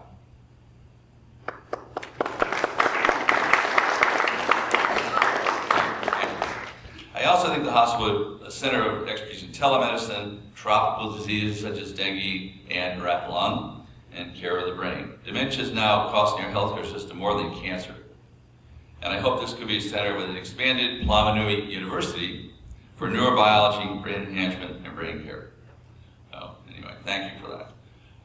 I also think the hospital is a center of expertise in telemedicine, tropical diseases such as dengue and rat lung, and care of the brain. Dementia is now costing our healthcare system more than cancer. And I hope this could be a center with an expanded Palama Nui University for neurobiology, brain enhancement, and brain care. So anyway, thank you for that.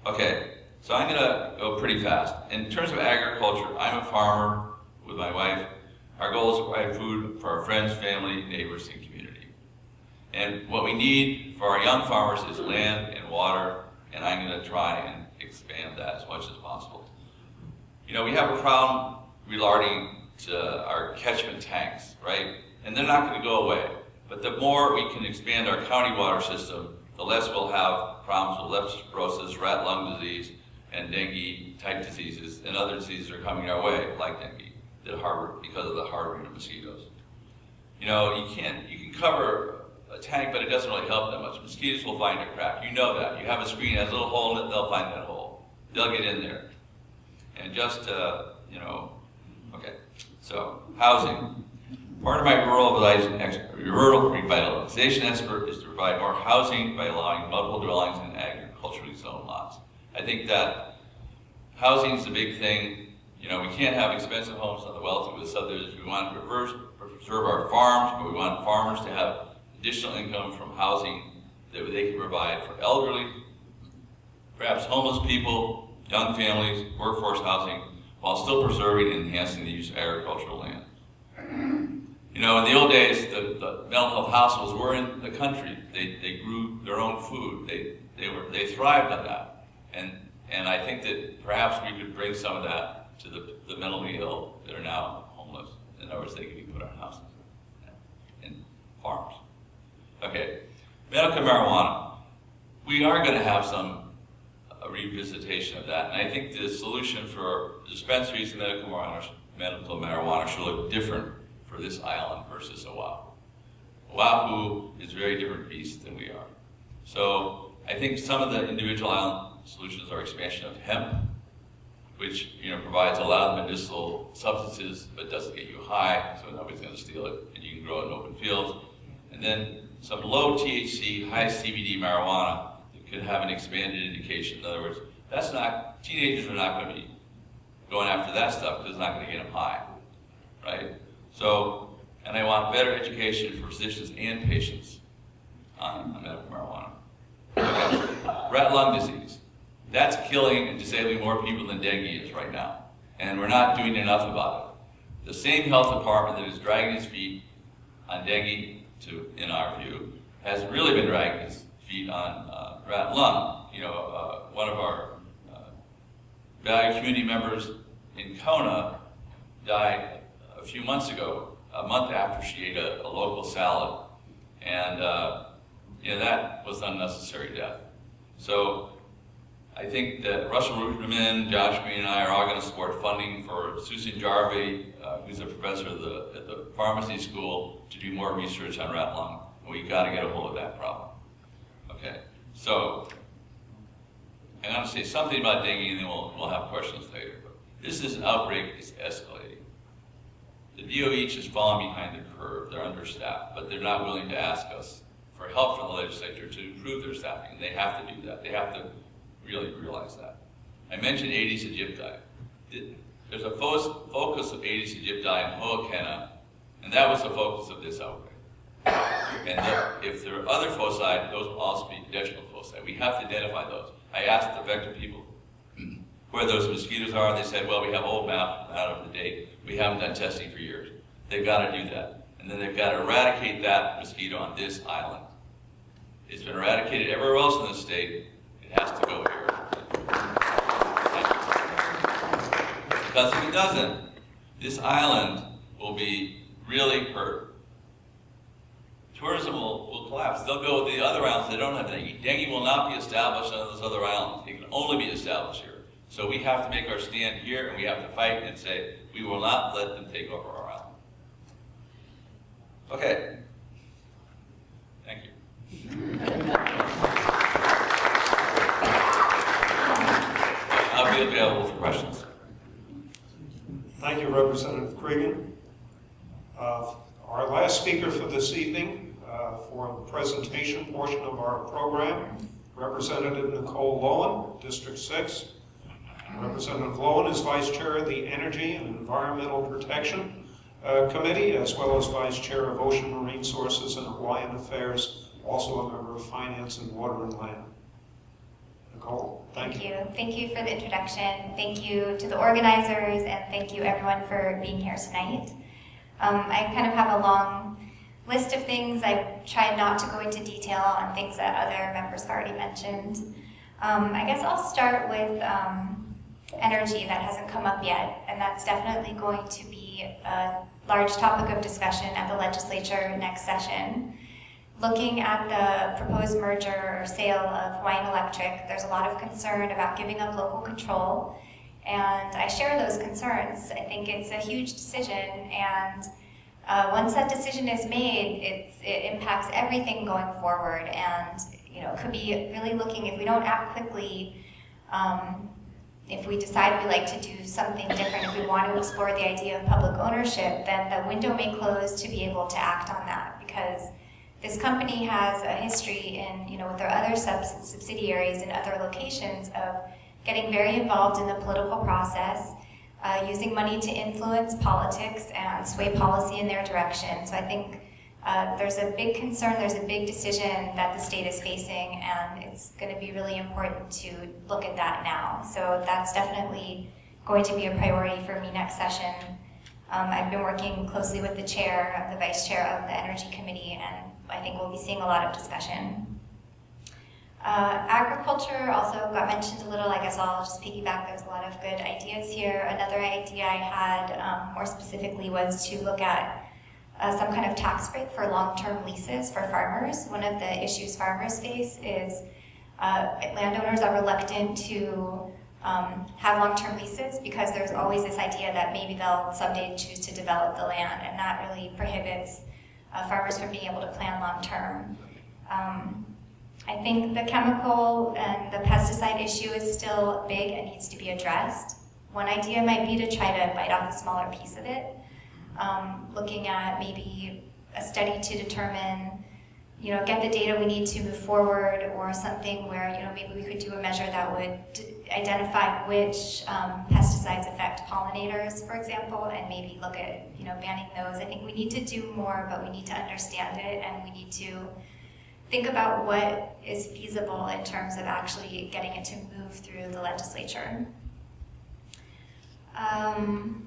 Okay, so I'm gonna go pretty fast. In terms of agriculture, I'm a farmer with my wife. Our goal is to provide food for our friends, family, neighbors, and community. And what we need for our young farmers is land and water, and I'm going to try and expand that as much as possible. We have a problem regarding to our catchment tanks, right? And they're not going to go away. But the more we can expand our county water system, the less we'll have problems with leptospirosis, rat lung disease, and dengue-type diseases, and other diseases are coming our way, like dengue. Because of the harboring of mosquitoes. You can cover a tank, but it doesn't really help that much. Mosquitoes will find a crack. You know that. You have a screen that has a little hole in it, they'll find that hole. They'll get in there. And just, okay. So, housing. Part of my rural revitalization effort is to provide more housing by allowing multiple dwellings in agriculturally zoned lots. I think that housing is a big thing. We can't have expensive homes on the wealthy with subdivisions. We want to preserve our farms, but we want farmers to have additional income from housing that they can provide for elderly, perhaps homeless people, young families, workforce housing, while still preserving and enhancing the use of agricultural land. You know, in the old days, the mental health hospitals were in the country. They grew their own food. They thrived on that. And I think that perhaps we could bring some of that to the mentally ill that are now homeless. In other words, they can be put on houses and farms. Okay, medical marijuana. We are going to have some revisitation of that, and I think the solution for dispensaries and medical marijuana should look different for this island versus Oahu. Oahu is a very different beast than we are. So I think some of the individual island solutions are expansion of hemp, which provides a lot of medicinal substances but doesn't get you high, so nobody's going to steal it, and you can grow it in open fields. And then some low THC, high CBD marijuana that could have an expanded indication. In other words, teenagers are not going to be going after that stuff because it's not going to get them high, right? So, and I want better education for physicians and patients on medical marijuana. Okay. Rat lung disease. That's killing and disabling more people than dengue is right now. And we're not doing enough about it. The same health department that is dragging its feet on dengue, in our view, has really been dragging its feet on rat lung. One of our valued community members in Kona died a few months ago, a month after she ate a local salad. And that was unnecessary death. So I think that Russell Ruderman, Josh Green, and I are all going to support funding for Susan Jarvie, who's a professor at the pharmacy school, to do more research on rat lung. And we got to get a hold of that problem. Okay, so I'm going to say something about dengue, and then we'll have questions later. But this is an outbreak. It's escalating. The DOH is falling behind the curve. They're understaffed, but they're not willing to ask us for help from the legislature to improve their staffing. And they have to do that. They have to really realize that. I mentioned Aedes aegypti. There's a focus of Aedes aegypti in Ho'okena, and that was the focus of this outbreak. And if there are other foci, those will also be additional foci. We have to identify those. I asked the vector people where those mosquitoes are, and they said, well, we have old map out of the date. We haven't done testing for years. They've got to do that. And then they've got to eradicate that mosquito on this island. It's been eradicated everywhere else in the state. It has to go here. Because if it doesn't, this island will be really hurt. Tourism will collapse. They'll go to the other islands that don't have dengue. Dengue will not be established on those other islands. It can only be established here. So we have to make our stand here, and we have to fight and say, we will not let them take over our island. Okay. Thank you. I'll be available for questions. Thank you, Representative Cregan. Our last speaker for this evening, for the presentation portion of our program, Representative Nicole Lowen, District 6. Representative Lowen is Vice Chair of the Energy and Environmental Protection Committee, as well as Vice Chair of Ocean Marine Sources and Hawaiian Affairs, also a member of Finance and Water and Land. Nicole, thank you. Thank you for the introduction. Thank you to the organizers, and thank you everyone for being here tonight. I kind of have a long list of things. I tried not to go into detail on things that other members have already mentioned. I guess I'll start with energy that hasn't come up yet, and that's definitely going to be a large topic of discussion at the legislature next session. Looking at the proposed merger or sale of Hawaiian Electric, there's a lot of concern about giving up local control, and I share those concerns. I think it's a huge decision, and once that decision is made, it impacts everything going forward, and could be really looking, if we don't act quickly, if we decide we like to do something different, if we want to explore the idea of public ownership, then the window may close to be able to act on that, because this company has a history in, with their other subsidiaries in other locations of getting very involved in the political process, using money to influence politics and sway policy in their direction. So I think there's a big concern, there's a big decision that the state is facing, and it's going to be really important to look at that now. So that's definitely going to be a priority for me next session. I've been working closely with the chair, the vice chair of the Energy Committee, and I think we'll be seeing a lot of discussion. Agriculture also got mentioned a little. I guess I'll just piggyback. There's a lot of good ideas here. Another idea I had more specifically was to look at some kind of tax break for long-term leases for farmers. One of the issues farmers face is landowners are reluctant to have long-term leases because there's always this idea that maybe they'll someday choose to develop the land, and that really prohibits farmers from being able to plan long-term. I think the chemical and the pesticide issue is still big and needs to be addressed. One idea might be to try to bite off a smaller piece of it, looking at maybe a study to determine, get the data we need to move forward, or something where, maybe we could do a measure that would identify which pesticides affect pollinators, for example, and maybe look at, banning those. I think we need to do more, but we need to understand it, and we need to think about what is feasible in terms of actually getting it to move through the legislature.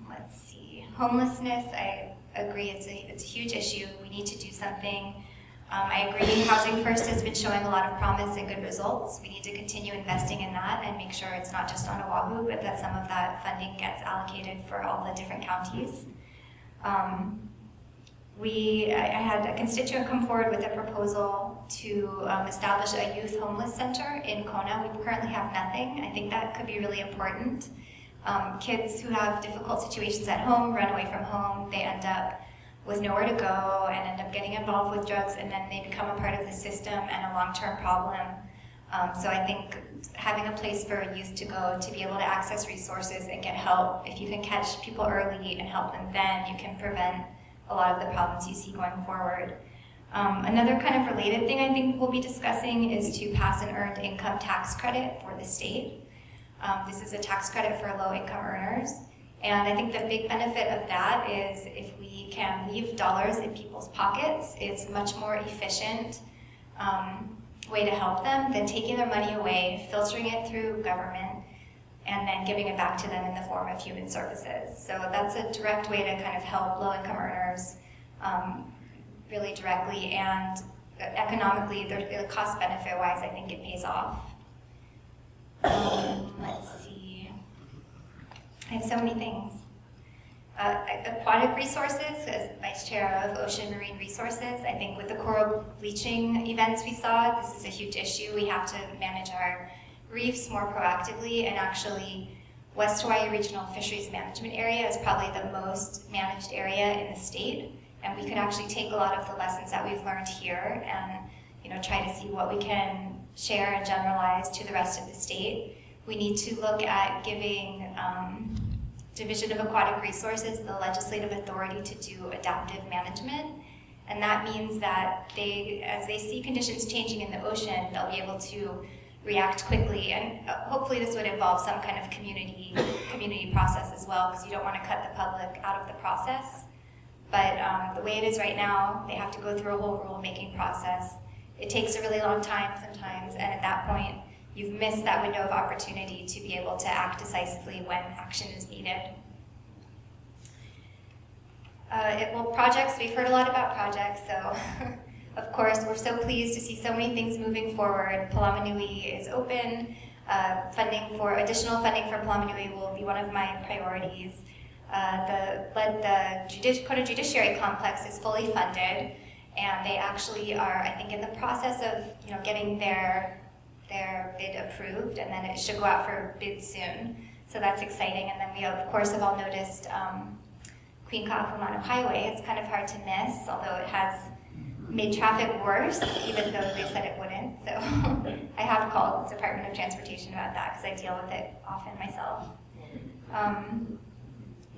Let's see, homelessness, I agree, it's a huge issue. We need to do something. I agree, Housing First has been showing a lot of promise and good results. We need to continue investing in that and make sure it's not just on Oahu, but that some of that funding gets allocated for all the different counties. I had a constituent come forward with a proposal to establish a youth homeless center in Kona. We currently have nothing. I think that could be really important. Kids who have difficult situations at home, run away from home, they end up with nowhere to go and end up getting involved with drugs, and then they become a part of the system and a long-term problem. So I think having a place for youth to go to be able to access resources and get help, if you can catch people early and help them then, you can prevent a lot of the problems you see going forward. Another kind of related thing I think we'll be discussing is to pass an earned income tax credit for the state. This is a tax credit for low-income earners. And I think the big benefit of that is if we can leave dollars in people's pockets, it's a much more efficient way to help them than taking their money away, filtering it through government, and then giving it back to them in the form of human services. So that's a direct way to kind of help low-income earners really directly, and economically, the cost-benefit-wise, I think it pays off. Let's see. I have so many things. Aquatic resources, as Vice Chair of Ocean Marine Resources, I think with the coral bleaching events we saw, this is a huge issue. We have to manage our reefs more proactively, and actually West Hawaii Regional Fisheries Management Area is probably the most managed area in the state, and we could actually take a lot of the lessons that we've learned here and try to see what we can share and generalize to the rest of the state. We need to look at giving Division of Aquatic Resources the legislative authority to do adaptive management, and that means that as they see conditions changing in the ocean, they'll be able to react quickly, and hopefully this would involve some kind of community process as well, because you don't want to cut the public out of the process. But the way it is right now, they have to go through a whole rulemaking process. It takes a really long time sometimes, and at that point, you've missed that window of opportunity to be able to act decisively when action is needed. Projects, we've heard a lot about projects, so of course, we're so pleased to see so many things moving forward. Palamanui is open. Additional funding for Palamanui will be one of my priorities. The Kona Judiciary Complex is fully funded, and they actually are, I think, in the process of getting their bid approved, and then it should go out for bid soon. So that's exciting. And then we, of course, have all noticed Queen Ka'ahumanu Highway. It's kind of hard to miss, although it has made traffic worse, even though they said it wouldn't. So I have called the Department of Transportation about that because I deal with it often myself.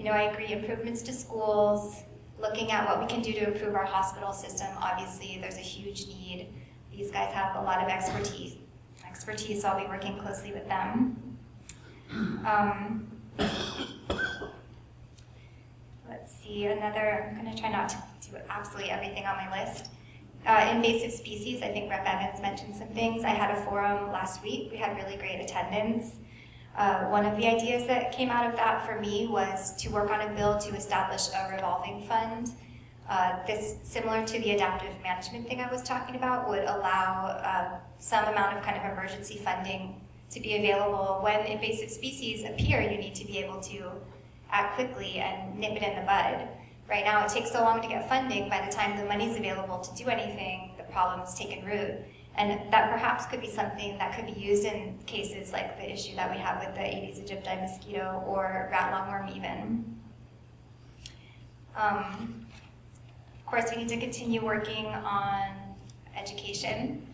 I agree, improvements to schools, looking at what we can do to improve our hospital system. Obviously, there's a huge need. These guys have a lot of expertise, so I'll be working closely with them. see, I'm going to try not to do absolutely everything on my list. Invasive species, I think Rep. Evans mentioned some things. I had a forum last week. We had really great attendance. One of the ideas that came out of that for me was to work on a bill to establish a revolving fund. This, similar to the adaptive management thing I was talking about, would allow some amount of kind of emergency funding to be available. When invasive species appear, you need to be able to act quickly and nip it in the bud. Right now, it takes so long to get funding. By the time the money's available to do anything, the problem's taken root. And that perhaps could be something that could be used in cases like the issue that we have with the Aedes aegypti mosquito or rat lungworm even. Of course, we need to continue working on education.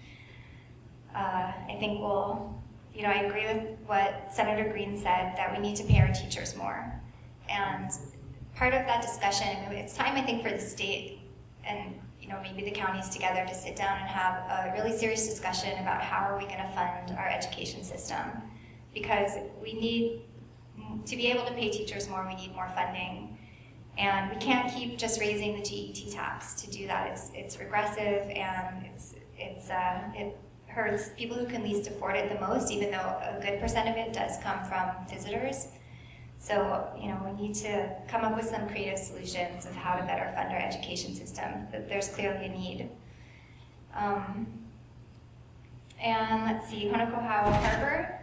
I think I agree with what Senator Green said, that we need to pay our teachers more. And part of that discussion, it's time, I think, for the state and maybe the counties together to sit down and have a really serious discussion about how are we going to fund our education system. Because we need to be able to pay teachers more, we need more funding. And we can't keep just raising the GET tax. To do that, it's regressive, and it hurts people who can least afford it the most, even though a good percent of it does come from visitors. So, we need to come up with some creative solutions of how to better fund our education system. But there's clearly a need. And let's see, Honokohau Harbor.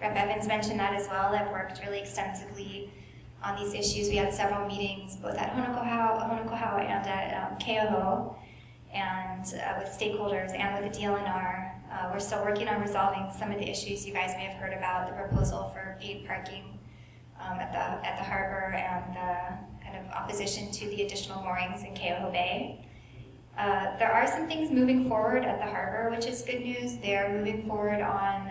Rep. Evans mentioned that as well. I've worked really extensively on these issues. We had several meetings both at Honokohau and at Keauhou, and with stakeholders and with the DLNR. We're still working on resolving some of the issues you guys may have heard about, the proposal for paid parking at the harbor and the kind of opposition to the additional moorings in Keauhou Bay. There are some things moving forward at the harbor, which is good news. They're moving forward on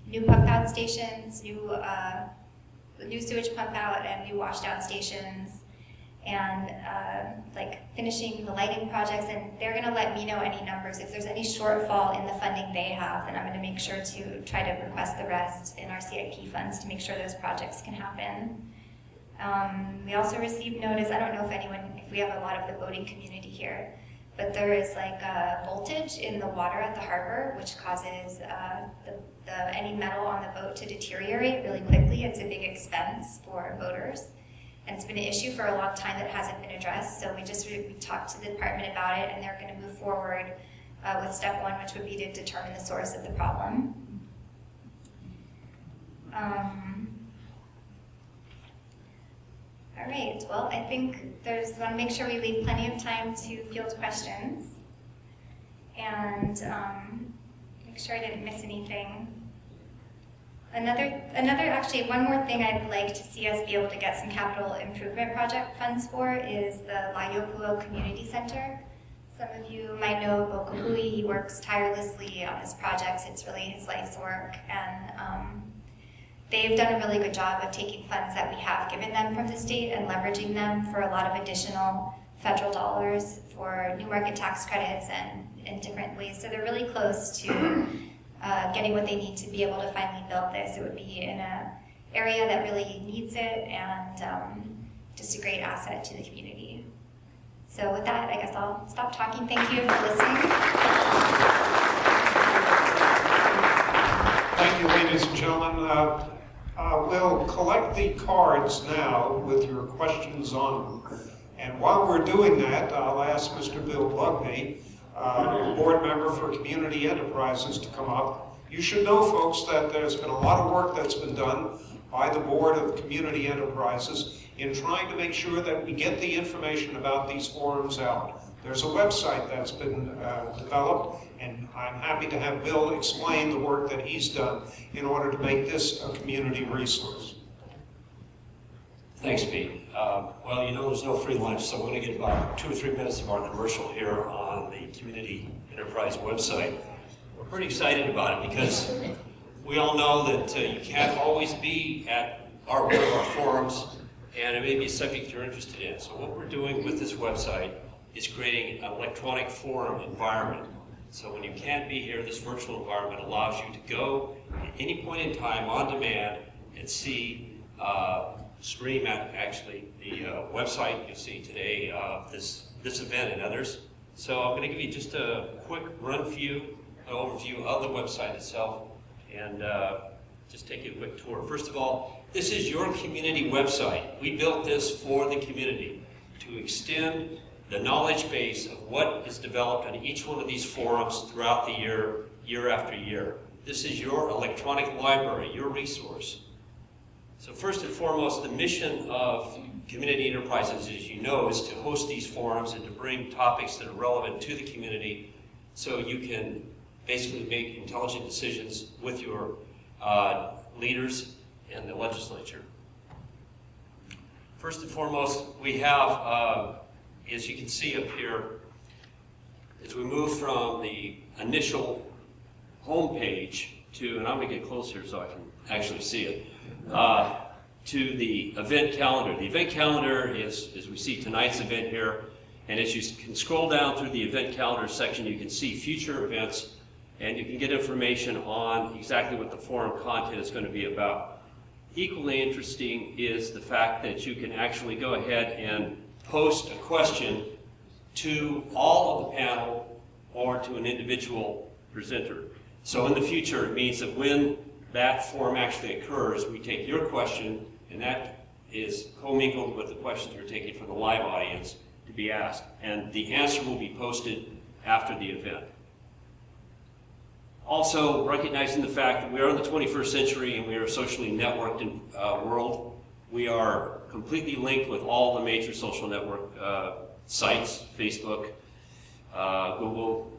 new pump out stations, new sewage pump out and new washed out stations, and finishing the lighting projects, and they're going to let me know any numbers. If there's any shortfall in the funding they have, then I'm going to make sure to try to request the rest in our CIP funds to make sure those projects can happen. We also received notice, I don't know if we have a lot of the boating community here, but there is voltage in the water at the harbor, which causes any metal on the boat to deteriorate really quickly. It's a big expense for boaters. And it's been an issue for a long time that hasn't been addressed, so we talked to the department about it, and they're going to move forward with step one, which would be to determine the source of the problem. All right, well, I think want to make sure we leave plenty of time to field questions, and make sure I didn't miss anything. Actually, one more thing I'd like to see us be able to get some capital improvement project funds for is the Laiopua Community Center. Some of you might know Bokahui. He works tirelessly on his projects. It's really his life's work, and they've done a really good job of taking funds that we have given them from the state and leveraging them for a lot of additional federal dollars for new market tax credits and in different ways. So they're really close to getting what they need to be able to finally build this. It would be in an area that really needs it, and just a great asset to the community. So with that, I guess I'll stop talking. Thank you for listening. Thank you, ladies and gentlemen. We'll collect the cards now with your questions on them. And while we're doing that, I'll ask Mr. Bill Bugney, board member for Community Enterprises, to come up. You should know, folks, that there's been a lot of work that's been done by the Board of Community Enterprises in trying to make sure that we get the information about these forums out. There's a website that's been developed, and I'm happy to have Bill explain the work that he's done in order to make this a community resource. Thanks, Pete. Well, you know there's no free lunch, so we're going to get about 2 or 3 minutes of our commercial here on the Community Enterprise website. We're pretty excited about it because we all know that you can't always be at one of our forums, and it may be a subject you're interested in. So what we're doing with this website is creating an electronic forum environment. So when you can't be here, this virtual environment allows you to go at any point in time on demand and see stream at actually the website. You'll see today this event and others. So I'm going to give you just a quick overview of the website itself, and just take you a quick tour. First of all, this is your community website. We built this for the community to extend the knowledge base of what is developed on each one of these forums throughout the year, year after year. This is your electronic library, your resource. So first and foremost, the mission of Community Enterprises, as you know, is to host these forums and to bring topics that are relevant to the community so you can basically make intelligent decisions with your leaders and the legislature. First and foremost, we have, as you can see up here, as we move from the initial home page to, and I'm going to get closer so I can actually see it, to the event calendar. The event calendar is, as we see tonight's event here, and as you can scroll down through the event calendar section, you can see future events, and you can get information on exactly what the forum content is going to be about. Equally interesting is the fact that you can actually go ahead and post a question to all of the panel or to an individual presenter. So in the future, it means that when that forum actually occurs, we take your question, and that is commingled with the questions we're taking from the live audience to be asked. And the answer will be posted after the event. Also, recognizing the fact that we are in the 21st century and we are a socially networked world, we are completely linked with all the major social network sites, Facebook, Google,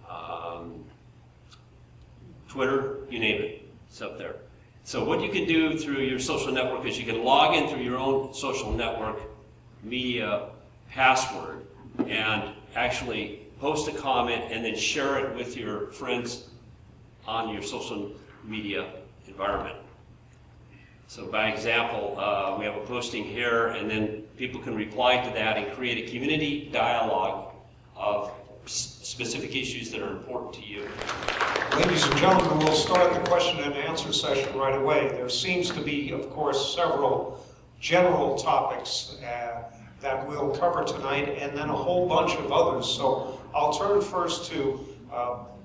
Twitter, you name it, it's up there. So what you can do through your social network is you can log in through your own social network media password and actually post a comment and then share it with your friends on your social media environment. So by example, we have a posting here, and then people can reply to that and create a community dialogue of specific issues that are important to you. Ladies and gentlemen, we'll start the question and answer session right away. There seems to be, of course, several general topics that we'll cover tonight, and then a whole bunch of others. So I'll turn first to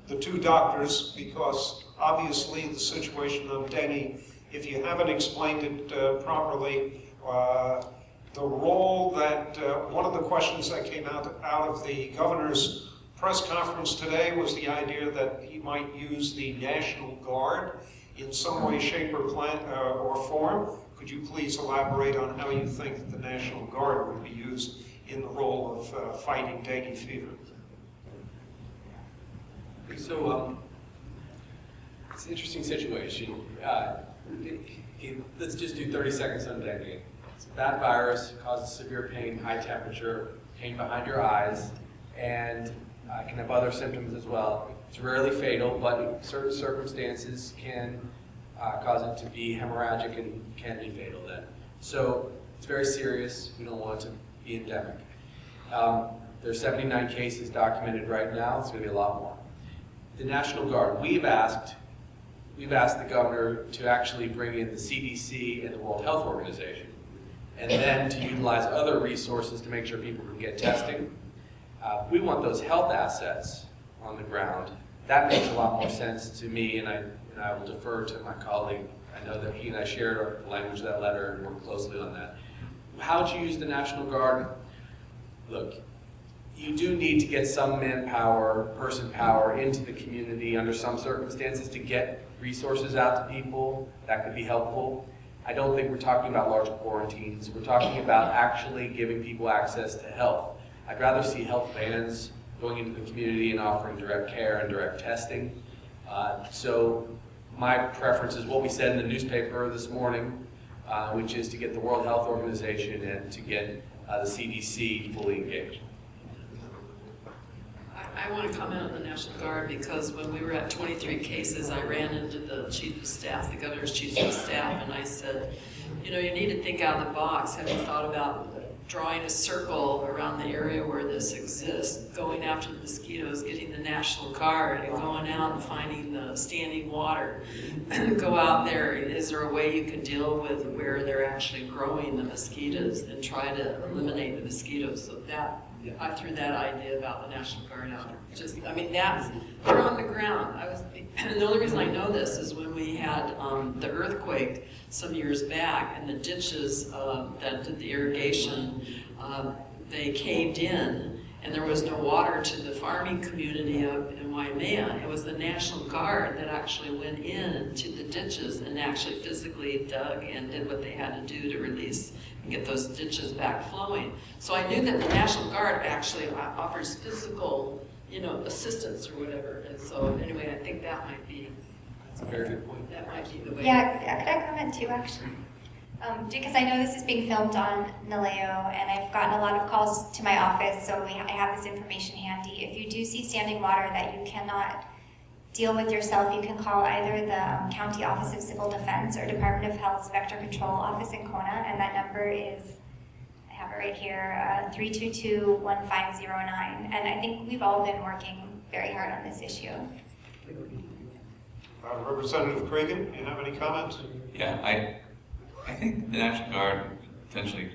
the two doctors, because obviously the situation of Denny, if you haven't explained it properly, the role that, one of the questions that came out of the governor's press conference today was the idea that he might use the National Guard in some way, shape, or form. Could you please elaborate on how you think that the National Guard would be used in the role of fighting dengue fever? So, it's an interesting situation. Let's just do 30 seconds on dengue. It's a bad virus, causes severe pain, high temperature, pain behind your eyes, and can have other symptoms as well. It's rarely fatal, but in certain circumstances can cause it to be hemorrhagic and can be fatal then. So it's very serious. We don't want it to be endemic. There's 79 cases documented right now. It's going to be a lot more. The National Guard, we've asked the governor to actually bring in the CDC and the World Health Organization, and then to utilize other resources to make sure people can get testing. We want those health assets on the ground. That makes a lot more sense to me, and I will defer to my colleague. I know that he and I shared the language of that letter and worked closely on that. How would you use the National Guard? Look, you do need to get some manpower, person power into the community under some circumstances to get resources out to people. That could be helpful. I don't think we're talking about large quarantines. We're talking about actually giving people access to health. I'd rather see health vans going into the community and offering direct care and direct testing. So my preference is what we said in the newspaper this morning, which is to get the World Health Organization and to get the CDC fully engaged. I want to comment on the National Guard because when we were at 23 cases, I ran into the chief of staff, the governor's chief of staff, and I said, you know, you need to think out of the box. Have you thought about drawing a circle around the area where this exists, going after the mosquitoes, getting the National Guard, and going out and finding the standing water. Go out there. Is there a way you could deal with where they're actually growing the mosquitoes and try to eliminate the mosquitoes? So that, I threw that idea about the National Guard out. Just, I mean, they're on the ground. And the only reason I know this is when we had the earthquake some years back, and the ditches that did the irrigation, they caved in, and there was no water to the farming community up in Waimea. It was the National Guard that actually went into the ditches and actually physically dug and did what they had to do to release and get those ditches back flowing. So I knew that the National Guard actually offers physical, assistance or whatever. And so anyway, I think that might be. That's a very good point. That might be the way. Yeah, could I comment too, actually? Because I know this is being filmed on Naleo, and I've gotten a lot of calls to my office, so I have this information handy. If you do see standing water that you cannot deal with yourself, you can call either the County Office of Civil Defense or Department of Health's Vector Control Office in Kona, and that number is, I have it right here, 322-1509. And I think we've all been working very hard on this issue. Representative Cregan, do you have any comments? Yeah, I think the National Guard potentially,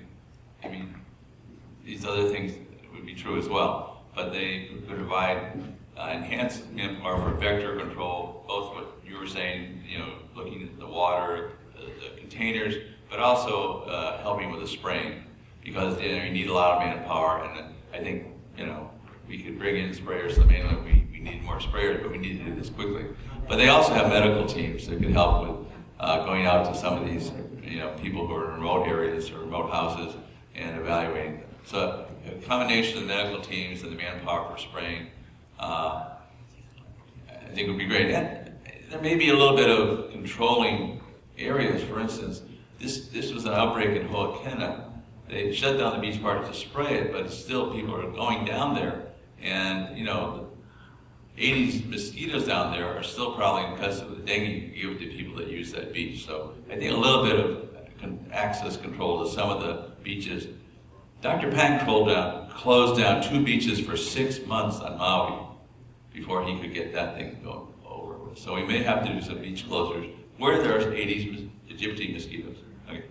these other things would be true as well, but they could provide enhanced manpower for vector control, both what you were saying, looking at the water, the containers, but also helping with the spraying, because you need a lot of manpower, and I think, we could bring in sprayers to the mainland. We need more sprayers, but we need to do this quickly. But they also have medical teams that can help with going out to some of these, people who are in remote areas or remote houses and evaluating them. So a combination of the medical teams and the manpower for spraying, I think would be great. And there may be a little bit of controlling areas. For instance, this was an outbreak in Ho'okena. They shut down the beach park to spray it, but still people are going down there. And, 80s mosquitoes down there are still probably because of the dengue you give to people that use that beach. So I think a little bit of access control to some of the beaches. Dr. Pan closed down 2 beaches for 6 months on Maui before he could get that thing going over with. So we may have to do some beach closures where there's 80s Egyptian mosquitoes. Okay.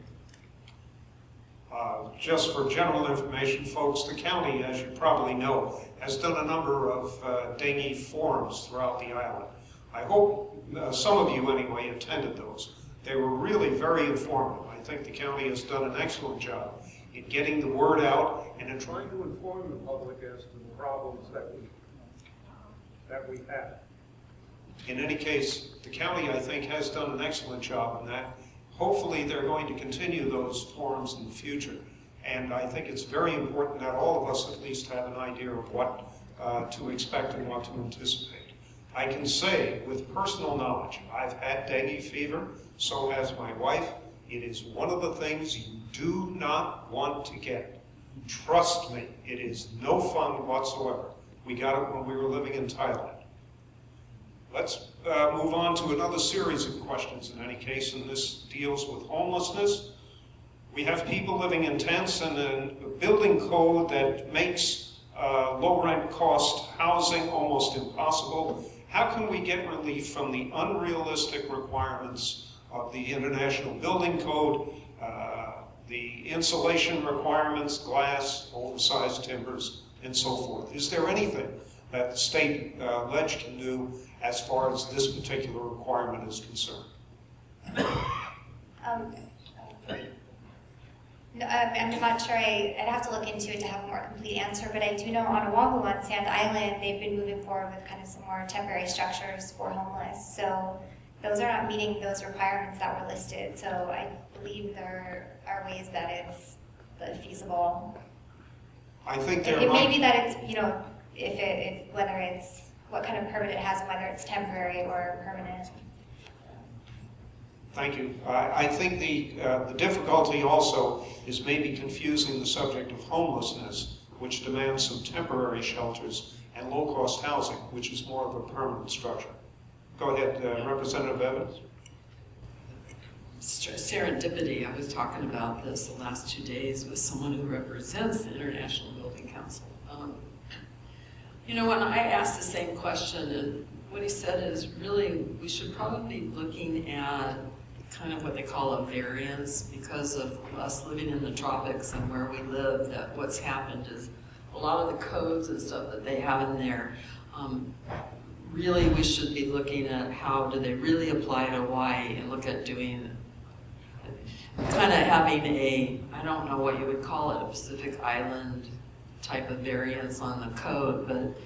Just for general information, folks, the county, as you probably know, has done a number of dengue forums throughout the island. I hope some of you, anyway, attended those. They were really very informative. I think the county has done an excellent job in getting the word out and in trying to inform the public as to the problems that we have. In any case, the county, I think, has done an excellent job in that. Hopefully, they're going to continue those forums in the future. And I think it's very important that all of us at least have an idea of what to expect and what to anticipate. I can say with personal knowledge, I've had dengue fever, so has my wife. It is one of the things you do not want to get. Trust me, it is no fun whatsoever. We got it when we were living in Thailand. Let's move on to another series of questions in any case, and this deals with homelessness. We have people living in tents and a building code that makes low-rent cost housing almost impossible. How can we get relief from the unrealistic requirements of the International Building Code, the insulation requirements, glass, oversized timbers, and so forth? Is there anything that the state ledge can do as far as this particular requirement is concerned? No, I'm not sure. I'd have to look into it to have a more complete answer, but I do know on Oahu, on Sand Island, they've been moving forward with kind of some more temporary structures for homeless. So those are not meeting those requirements that were listed. So I believe there are ways that it's feasible. I think there It may be that it's, if whether it's what kind of permit it has and whether it's temporary or permanent. Thank you. I think the difficulty also is maybe confusing the subject of homelessness, which demands some temporary shelters, and low-cost housing, which is more of a permanent structure. Go ahead, Representative Evans. serendipity. I was talking about this the last 2 days with someone who represents the International Building Council. You know, when I asked the same question, and what he said is really we should probably be looking at kind of what they call a variance because of us living in the tropics and where we live, that what's happened is a lot of the codes and stuff that they have in there, really we should be looking at how do they really apply to Hawaii and look at doing, kind of having a, I don't know what you would call it, a Pacific Island type of variance on the code, but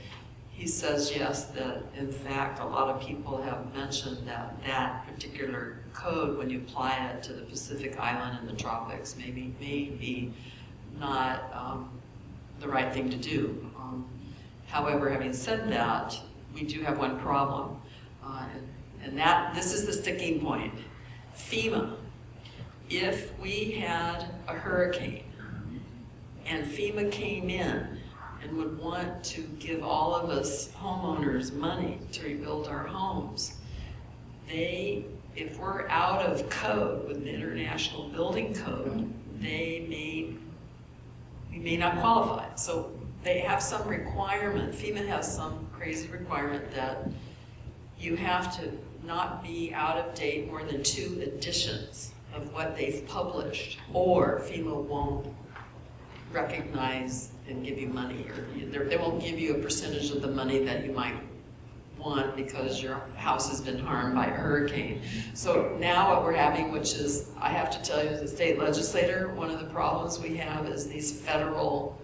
he says yes, that in fact a lot of people have mentioned that that particular code, when you apply it to the Pacific Island and the tropics, may be not the right thing to do. However, having said that, we do have one problem, and this is the sticking point. FEMA. If we had a hurricane and FEMA came in and would want to give all of us homeowners money to rebuild our homes, if we're out of code with the International Building Code, we may not qualify. So they have some requirement, FEMA has some crazy requirement that you have to not be out of date more than 2 editions of what they've published, or FEMA won't recognize and give you money, or they won't give you a percentage of the money that you might want because your house has been harmed by a hurricane. So now what we're having, which is, I have to tell you as a state legislator, one of the problems we have is these federal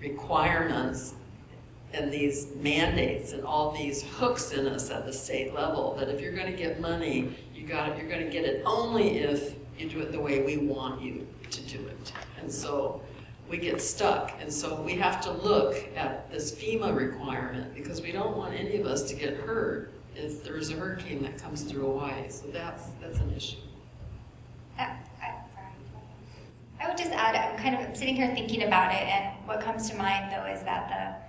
requirements and these mandates and all these hooks in us at the state level, that if you're going to get money, you're going to get it only if you do it the way we want you to do it. And so we get stuck. And so we have to look at this FEMA requirement because we don't want any of us to get hurt if there's a hurricane that comes through Hawaii. So that's an issue. I would just add, I'm sitting here thinking about it, and what comes to mind though is that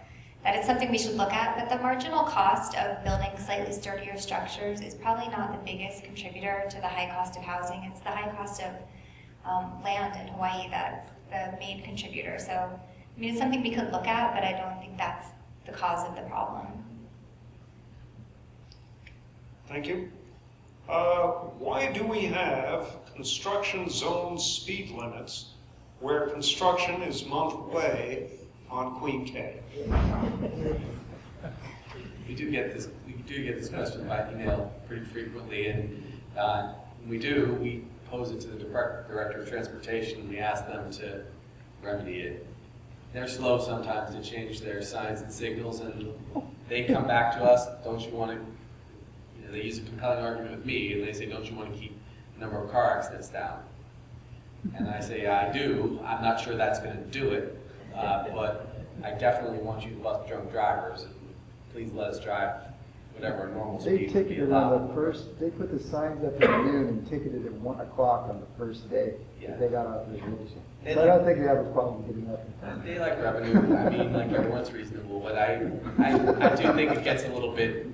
it's something we should look at, but the marginal cost of building slightly sturdier structures is probably not the biggest contributor to the high cost of housing. It's the high cost of land in Hawaii that's the main contributor. So, I mean, it's something we could look at, but I don't think that's the cause of the problem. Thank you. Why do we have construction zone speed limits where construction is month way on Queen K? We do get this question by email pretty frequently, and when we pose it to the Director of Transportation, and we ask them to remedy it. They're slow sometimes to change their signs and signals, and they come back to us, don't you want to, they use a compelling argument with me, and they say, don't you want to keep the number of car accidents down? And I say, I do. I'm not sure that's going to do it, but I definitely want you to bust drunk drivers, and please let us drive whatever a normal speed would be ticketed on the first, they put the signs up at noon and ticketed at 1 o'clock on the first day. Yeah. They got authorization. So I don't think they have a problem getting up in time. They like revenue. I mean, like everyone's reasonable, but I do think it gets a little bit,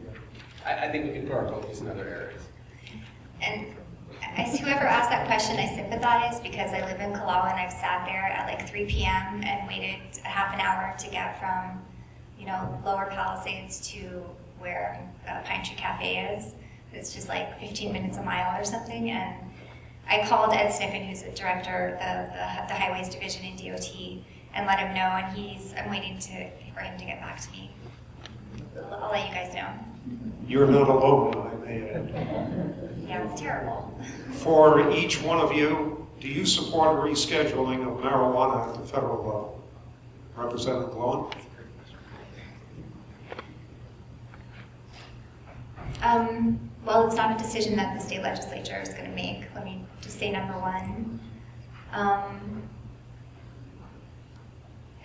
I think we can put our focus in other areas. And whoever asked that question, I sympathize because I live in Kalawa and I've sat there at like 3 p.m. and waited a half an hour to get from, Lower Palisades to where Pine Tree Cafe is. It's just like 15 minutes a mile or something. And I called Ed Sniffen, who's the director of the Highways Division in DOT, and let him know, and I'm waiting for him to get back to me. I'll let you guys know. You're not alone, I may add. Yeah, it's terrible. For each one of you, do you support rescheduling of marijuana at the federal level? Representative Glowen? Well, it's not a decision that the state legislature is going to make. Let me just say number one. I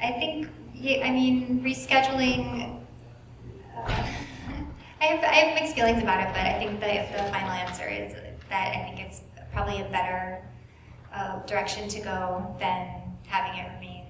think, rescheduling, I have mixed feelings about it, but I think the final answer is that I think it's probably a better direction to go than having it remain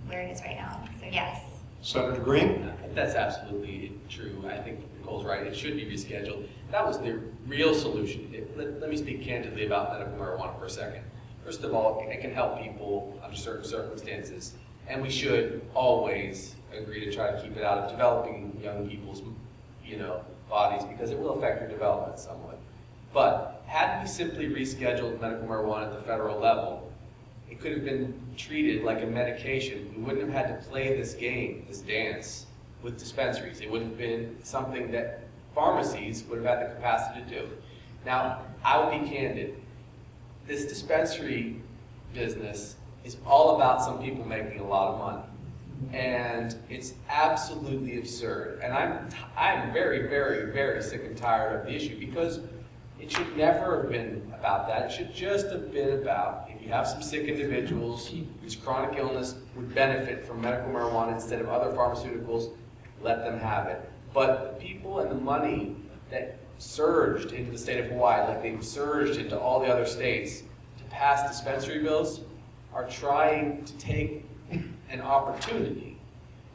where it is right now. So yes. Senator Green? That's absolutely true. I think pharmaceuticals, right? It should be rescheduled. That was the real solution. Let me speak candidly about medical marijuana for a second. First of all, it can help people under certain circumstances, and we should always agree to try to keep it out of developing young people's, bodies, because it will affect their development somewhat. But had we simply rescheduled medical marijuana at the federal level, it could have been treated like a medication. We wouldn't have had to play this game, this dance, with dispensaries. It would have been something that pharmacies would have had the capacity to do. Now, I will be candid. This dispensary business is all about some people making a lot of money. And it's absolutely absurd. And I'm very, very, very sick and tired of the issue, because it should never have been about that. It should just have been about, if you have some sick individuals whose chronic illness would benefit from medical marijuana instead of other pharmaceuticals, let them have it. But the people and the money that surged into the state of Hawaii, like they've surged into all the other states to pass dispensary bills, are trying to take an opportunity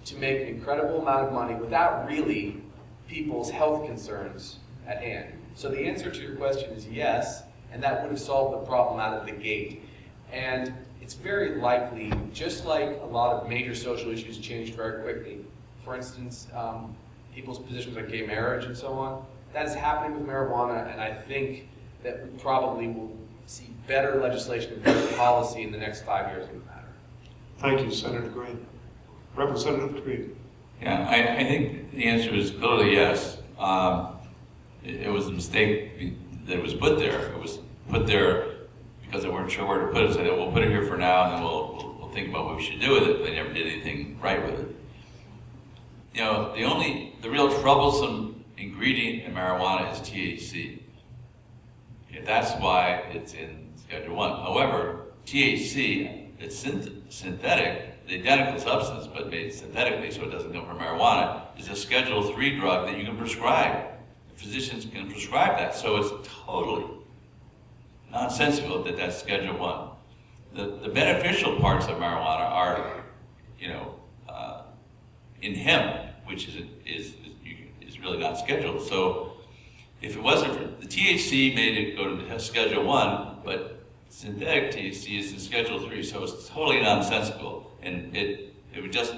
to make an incredible amount of money without really people's health concerns at hand. So the answer to your question is yes, and that would have solved the problem out of the gate. And it's very likely, just like a lot of major social issues changed very quickly, for instance, people's positions on gay marriage and so on, that is happening with marijuana, and I think that we probably will see better legislation and better policy in the next 5 years on the matter. Thank you, Senator Green. Representative Green. Yeah, I think the answer is clearly yes. It was a mistake that it was put there. It was put there because they weren't sure where to put it. So they said, we'll put it here for now, and then we'll think about what we should do with it. But they never did anything right with it. The real troublesome ingredient in marijuana is THC. Okay, that's why it's in Schedule 1. However, THC, it's synthetic, the identical substance, but made synthetically so it doesn't come from marijuana, is a Schedule 3 drug that you can prescribe. Physicians can prescribe that, so it's totally nonsensical that that's Schedule 1. The beneficial parts of marijuana are, in hemp, which is really not scheduled. So if it wasn't for the THC, made it go to Schedule 1, but synthetic THC is in Schedule 3, so it's totally nonsensical, and it would just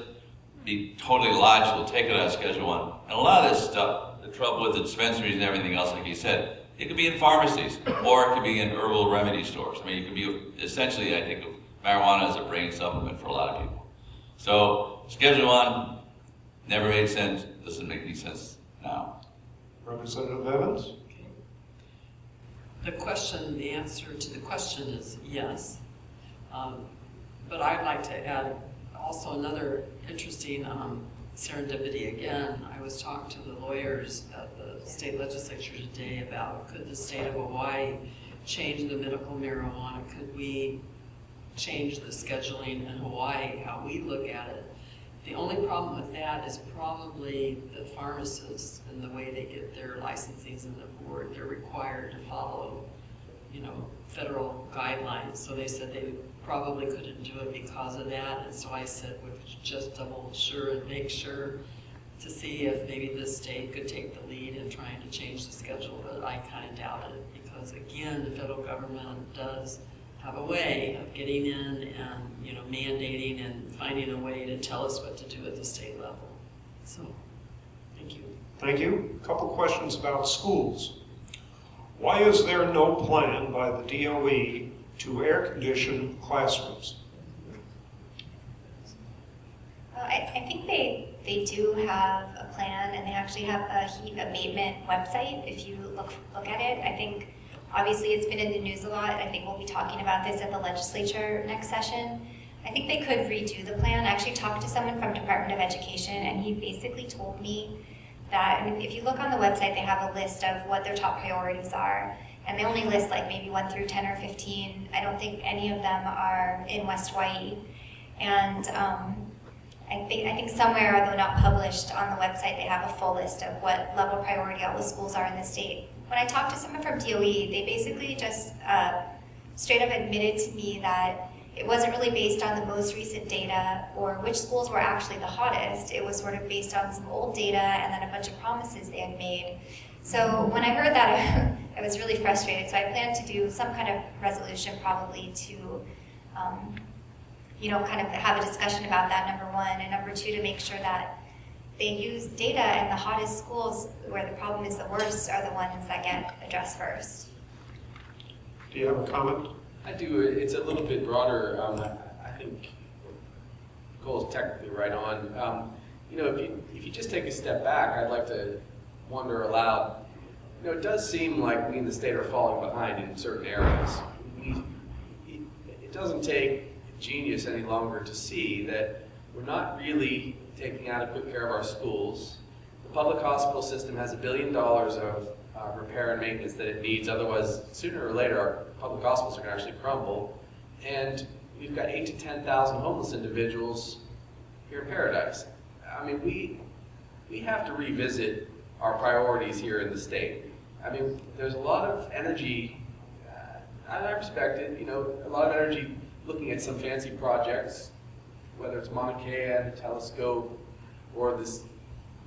be totally logical to take it out of Schedule 1. And a lot of this stuff, the trouble with the dispensaries and everything else, like you said, it could be in pharmacies, or it could be in herbal remedy stores. I mean, it could be, essentially, I think of marijuana as a brain supplement for a lot of people. So, Schedule 1 never made sense, doesn't make any sense now. Representative Evans? The answer to the question is yes. But I'd like to add also another interesting serendipity again. I was talking to the lawyers at the state legislature today about, could the state of Hawaii change the medical marijuana? Could we change the scheduling in Hawaii, how we look at it? The only problem with that is probably the pharmacists and the way they get their licensings in the board. They're required to follow, federal guidelines. So they said they probably couldn't do it because of that. And so I said, would you just double sure and make sure to see if maybe this state could take the lead in trying to change the schedule, but I kind of doubt it because again, the federal government does have a way of getting in and mandating and finding a way to tell us what to do at the state level. So, thank you. Thank you. A couple questions about schools. Why is there no plan by the DOE to air condition classrooms? I think they do have a plan, and they actually have a heat abatement website if you look at it. I think obviously it's been in the news a lot. I think we'll be talking about this at the legislature next session. I think they could redo the plan. I actually talked to someone from Department of Education, and he basically told me that if you look on the website, they have a list of what their top priorities are, and they only list like maybe 1 through 10 or 15. I don't think any of them are in West Hawaii. And I think somewhere, although not published on the website, they have a full list of what level priority all the schools are in the state. When I talked to someone from DOE, they basically just straight up admitted to me that it wasn't really based on the most recent data or which schools were actually the hottest. It was sort of based on some old data and then a bunch of promises they had made. So when I heard that, I was really frustrated. So I planned to do some kind of resolution probably to, kind of have a discussion about that, number one, and number two, to make sure that they use data, and the hottest schools where the problem is the worst are the ones that get addressed first. Do you have a comment? I do. It's a little bit broader. I think Nicole is technically right on. If you just take a step back, I'd like to wonder aloud. It does seem like we in the state are falling behind in certain areas. It doesn't take genius any longer to see that we're not really taking adequate care of our schools. The public hospital system has $1 billion of repair and maintenance that it needs, otherwise sooner or later our public hospitals are going to actually crumble. And we've got 8,000 to 10,000 homeless individuals here in Paradise. I mean, we have to revisit our priorities here in the state. I mean, there's a lot of energy, I respect it, a lot of energy looking at some fancy projects, whether it's Mauna Kea, the telescope, or this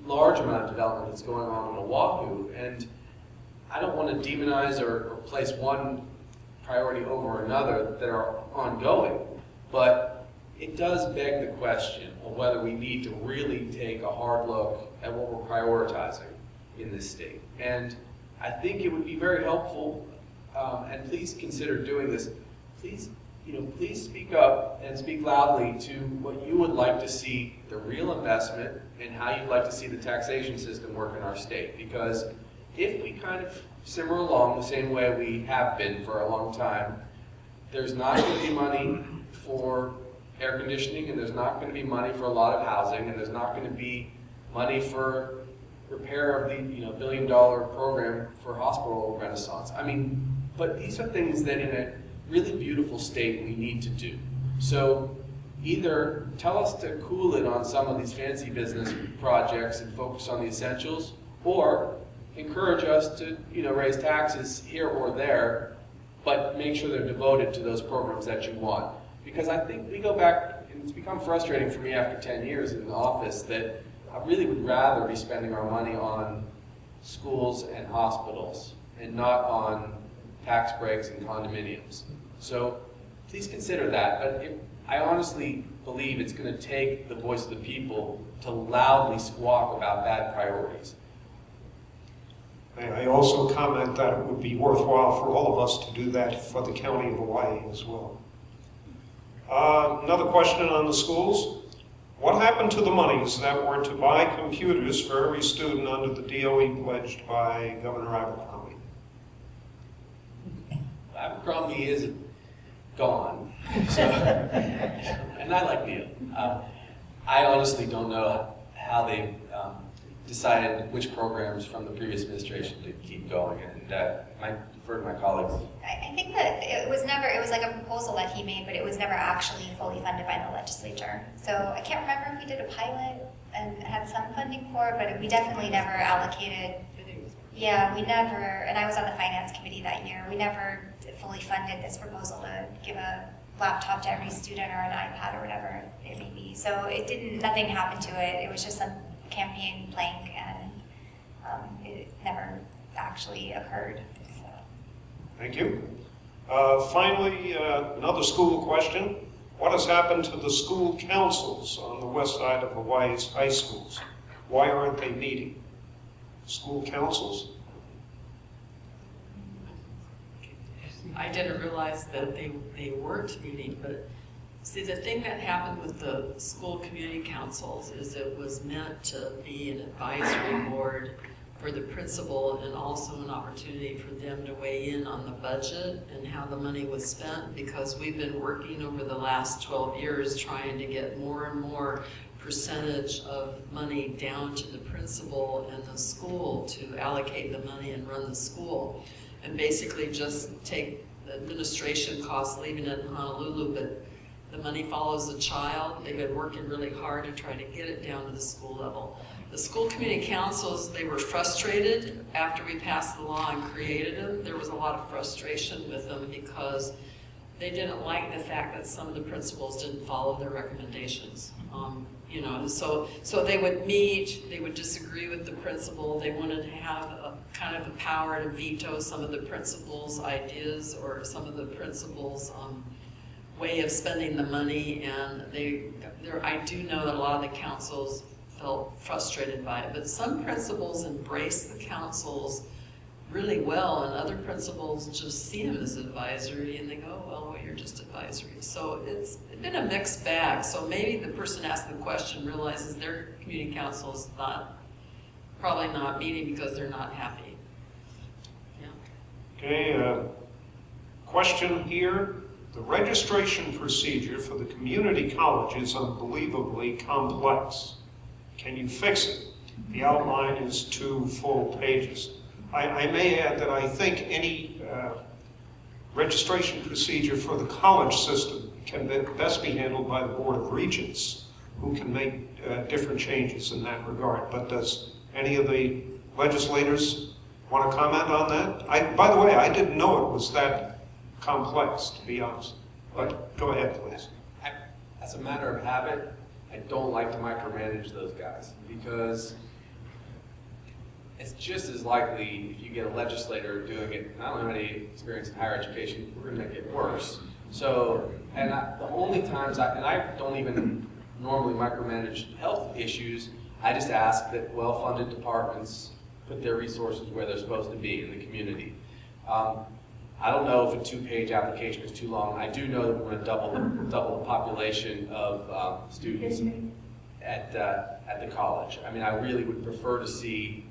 large amount of development that's going on in Oahu. And I don't want to demonize or place one priority over another that are ongoing, but it does beg the question of whether we need to really take a hard look at what we're prioritizing in this state. And I think it would be very helpful, and please consider doing this. Please speak up and speak loudly to what you would like to see the real investment and how you'd like to see the taxation system work in our state. Because if we kind of simmer along the same way we have been for a long time, there's not going to be money for air conditioning, and there's not going to be money for a lot of housing, and there's not going to be money for repair of the $1 billion program for hospital renaissance. I mean, but these are things that in a really beautiful state we need to do. So either tell us to cool it on some of these fancy business projects and focus on the essentials, or encourage us to raise taxes here or there, but make sure they're devoted to those programs that you want. Because I think we go back, and it's become frustrating for me after 10 years in the office, that I really would rather be spending our money on schools and hospitals and not on tax breaks and condominiums. So please consider that. But I honestly believe it's going to take the voice of the people to loudly squawk about bad priorities. May I also comment that it would be worthwhile for all of us to do that for the County of Hawaii as well. Another question on the schools. What happened to the monies that were to buy computers for every student under the DOE pledged by Governor Abercrombie? Abercrombie is gone, so, and I like Neil. I honestly don't know how they decided which programs from the previous administration to keep going, and I defer to my colleagues. I think that it was like a proposal that he made, but it was never actually fully funded by the legislature. So I can't remember if we did a pilot and had some funding for it, but we definitely never allocated. Yeah, we never, and I was on the finance committee that year, we never fully funded this proposal to give a laptop to every student or an iPad or whatever it may be. So nothing happened to it. It was just some campaign plank, and it never actually occurred. So. Thank you. Finally, another school question. What has happened to the school councils on the west side of Hawaii's high schools? Why aren't they meeting? School councils? I didn't realize that they weren't meeting, but see, the thing that happened with the school community councils is it was meant to be an advisory board for the principal and also an opportunity for them to weigh in on the budget and how the money was spent, because we've been working over the last 12 years trying to get more and more percentage of money down to the principal and the school to allocate the money and run the school, and basically just take the administration costs, leaving it in Honolulu, but the money follows the child. They've been working really hard to try to get it down to the school level. The school community councils, they were frustrated after we passed the law and created them. There was a lot of frustration with them because they didn't like the fact that some of the principals didn't follow their recommendations. You know, so they would meet, they would disagree with the principal, they wanted to have a kind of a power to veto some of the principal's ideas or some of the principal's way of spending the money, and I do know that a lot of the councils felt frustrated by it, but some principals embrace the councils really well, and other principals just see them as advisory and they go, well, you're just advisory. So it's been a mixed bag. So maybe the person asking the question realizes their community council is probably not meeting because they're not happy. Yeah. Okay, question here. The registration procedure for the community college is unbelievably complex. Can you fix it? The outline is 2 full pages. I may add that I think any registration procedure for the college system can best be handled by the Board of Regents, who can make different changes in that regard. But does any of the legislators want to comment on that? By the way, I didn't know it was that complex, to be honest. But go ahead, please. As a matter of habit, I don't like to micromanage those guys, because it's just as likely if you get a legislator doing it, and I don't have any experience in higher education, we're going to make it worse. So, and the only times I don't even normally micromanage health issues, I just ask that well-funded departments put their resources where they're supposed to be in the community. I don't know if a 2-page application is too long. I do know that we're going to double the population of students at the college. I mean, I really would prefer to see,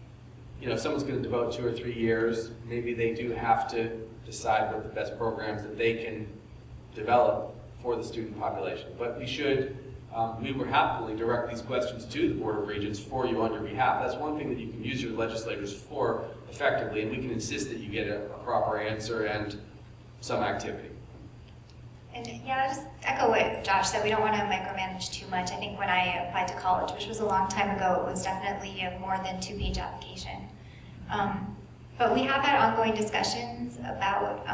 you know, if someone's going to devote 2 or 3 years, maybe they do have to decide what the best programs that they can develop for the student population. But we will happily direct these questions to the Board of Regents for you on your behalf. That's one thing that you can use your legislators for effectively, and we can insist that you get a proper answer and some activity. And yeah, I'll just echo what Josh said. We don't want to micromanage too much. I think when I applied to college, which was a long time ago, it was definitely a more than 2-page application. But we have had ongoing discussions about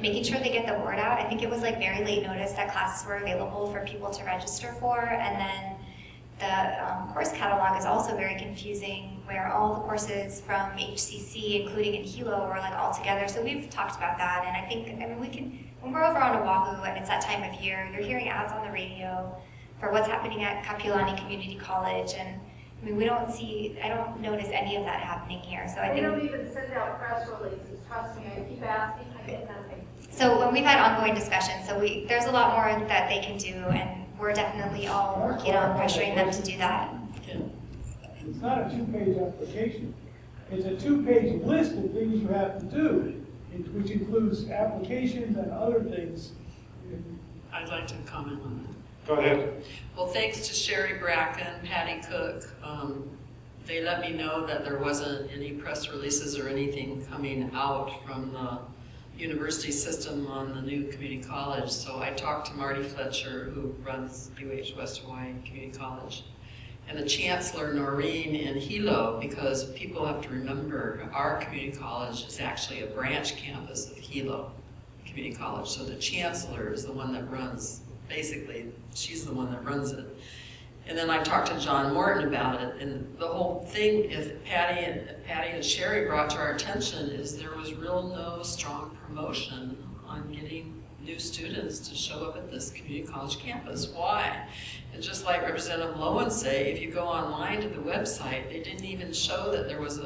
making sure they get the word out. I think it was like very late notice that classes were available for people to register for, and then the course catalog is also very confusing, where all the courses from HCC, including in Hilo, were like all together. So we've talked about that, and I mean, we can, when we're over on Oahu and it's that time of year, you're hearing ads on the radio for what's happening at Kapiolani Community College, and I mean, I don't notice any of that happening here. So I think we don't even send out press releases. Trust me, I keep asking, I get nothing. So when we've had ongoing discussions, there's a lot more that they can do, and we're definitely all working on pressuring them to do that. It's not a 2-page application. It's a 2-page list of things you have to do, which includes applications and other things. I'd like to comment on that. Go ahead. Well, thanks to Sherry Bracken, Patty Cook, they let me know that there wasn't any press releases or anything coming out from the university system on the new community college. So I talked to Marty Fletcher, who runs UH West Hawaii Community College, and the Chancellor Noreen in Hilo, because people have to remember our community college is actually a branch campus of Hilo Community College. So the Chancellor is the one that runs, basically, she's the one that runs it. And then I talked to John Morton about it, and the whole thing, if Patty and Sherry brought to our attention, is there was no strong promotion on getting new students to show up at this community college campus. Why? And just like Representative Lowen say, if you go online to the website, they didn't even show that there was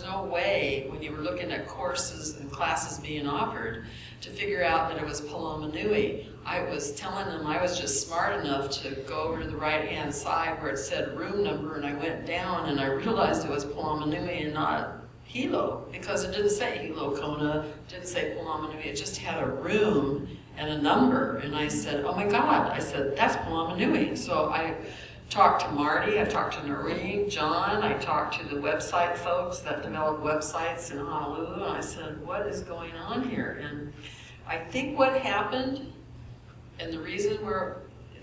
no way, when you were looking at courses and classes being offered, to figure out that it was Paloma Nui. I was telling them I was just smart enough to go over to the right-hand side where it said room number, and I went down and I realized it was Paloma Nui and not Hilo, because it didn't say Hilo Kona, it didn't say Paloma Nui, it just had a room and a number. And I said, oh my God, I said, that's Paloma Nui. So I talked to Marty, I talked to Noreen, John, I talked to the website folks that develop websites in Honolulu, and I said, what is going on here? And I think what happened, and the reason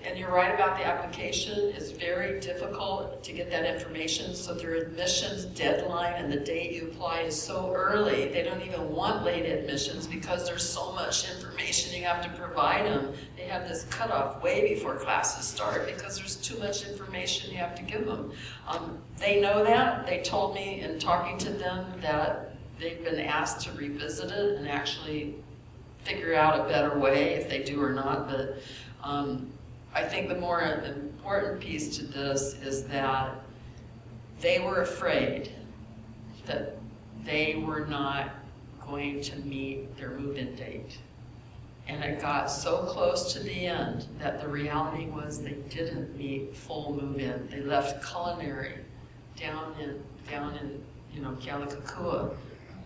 And you're right about the application. It's very difficult to get that information. So their admissions deadline and the date you apply is so early. They don't even want late admissions because there's so much information you have to provide them. They have this cutoff way before classes start because there's too much information you have to give them. They know that. They told me in talking to them that they've been asked to revisit it and actually figure out a better way if they do or not. But I think the more important piece to this is that they were afraid that they were not going to meet their move-in date. And it got so close to the end that the reality was they didn't meet full move-in. They left culinary down in Kealakekua,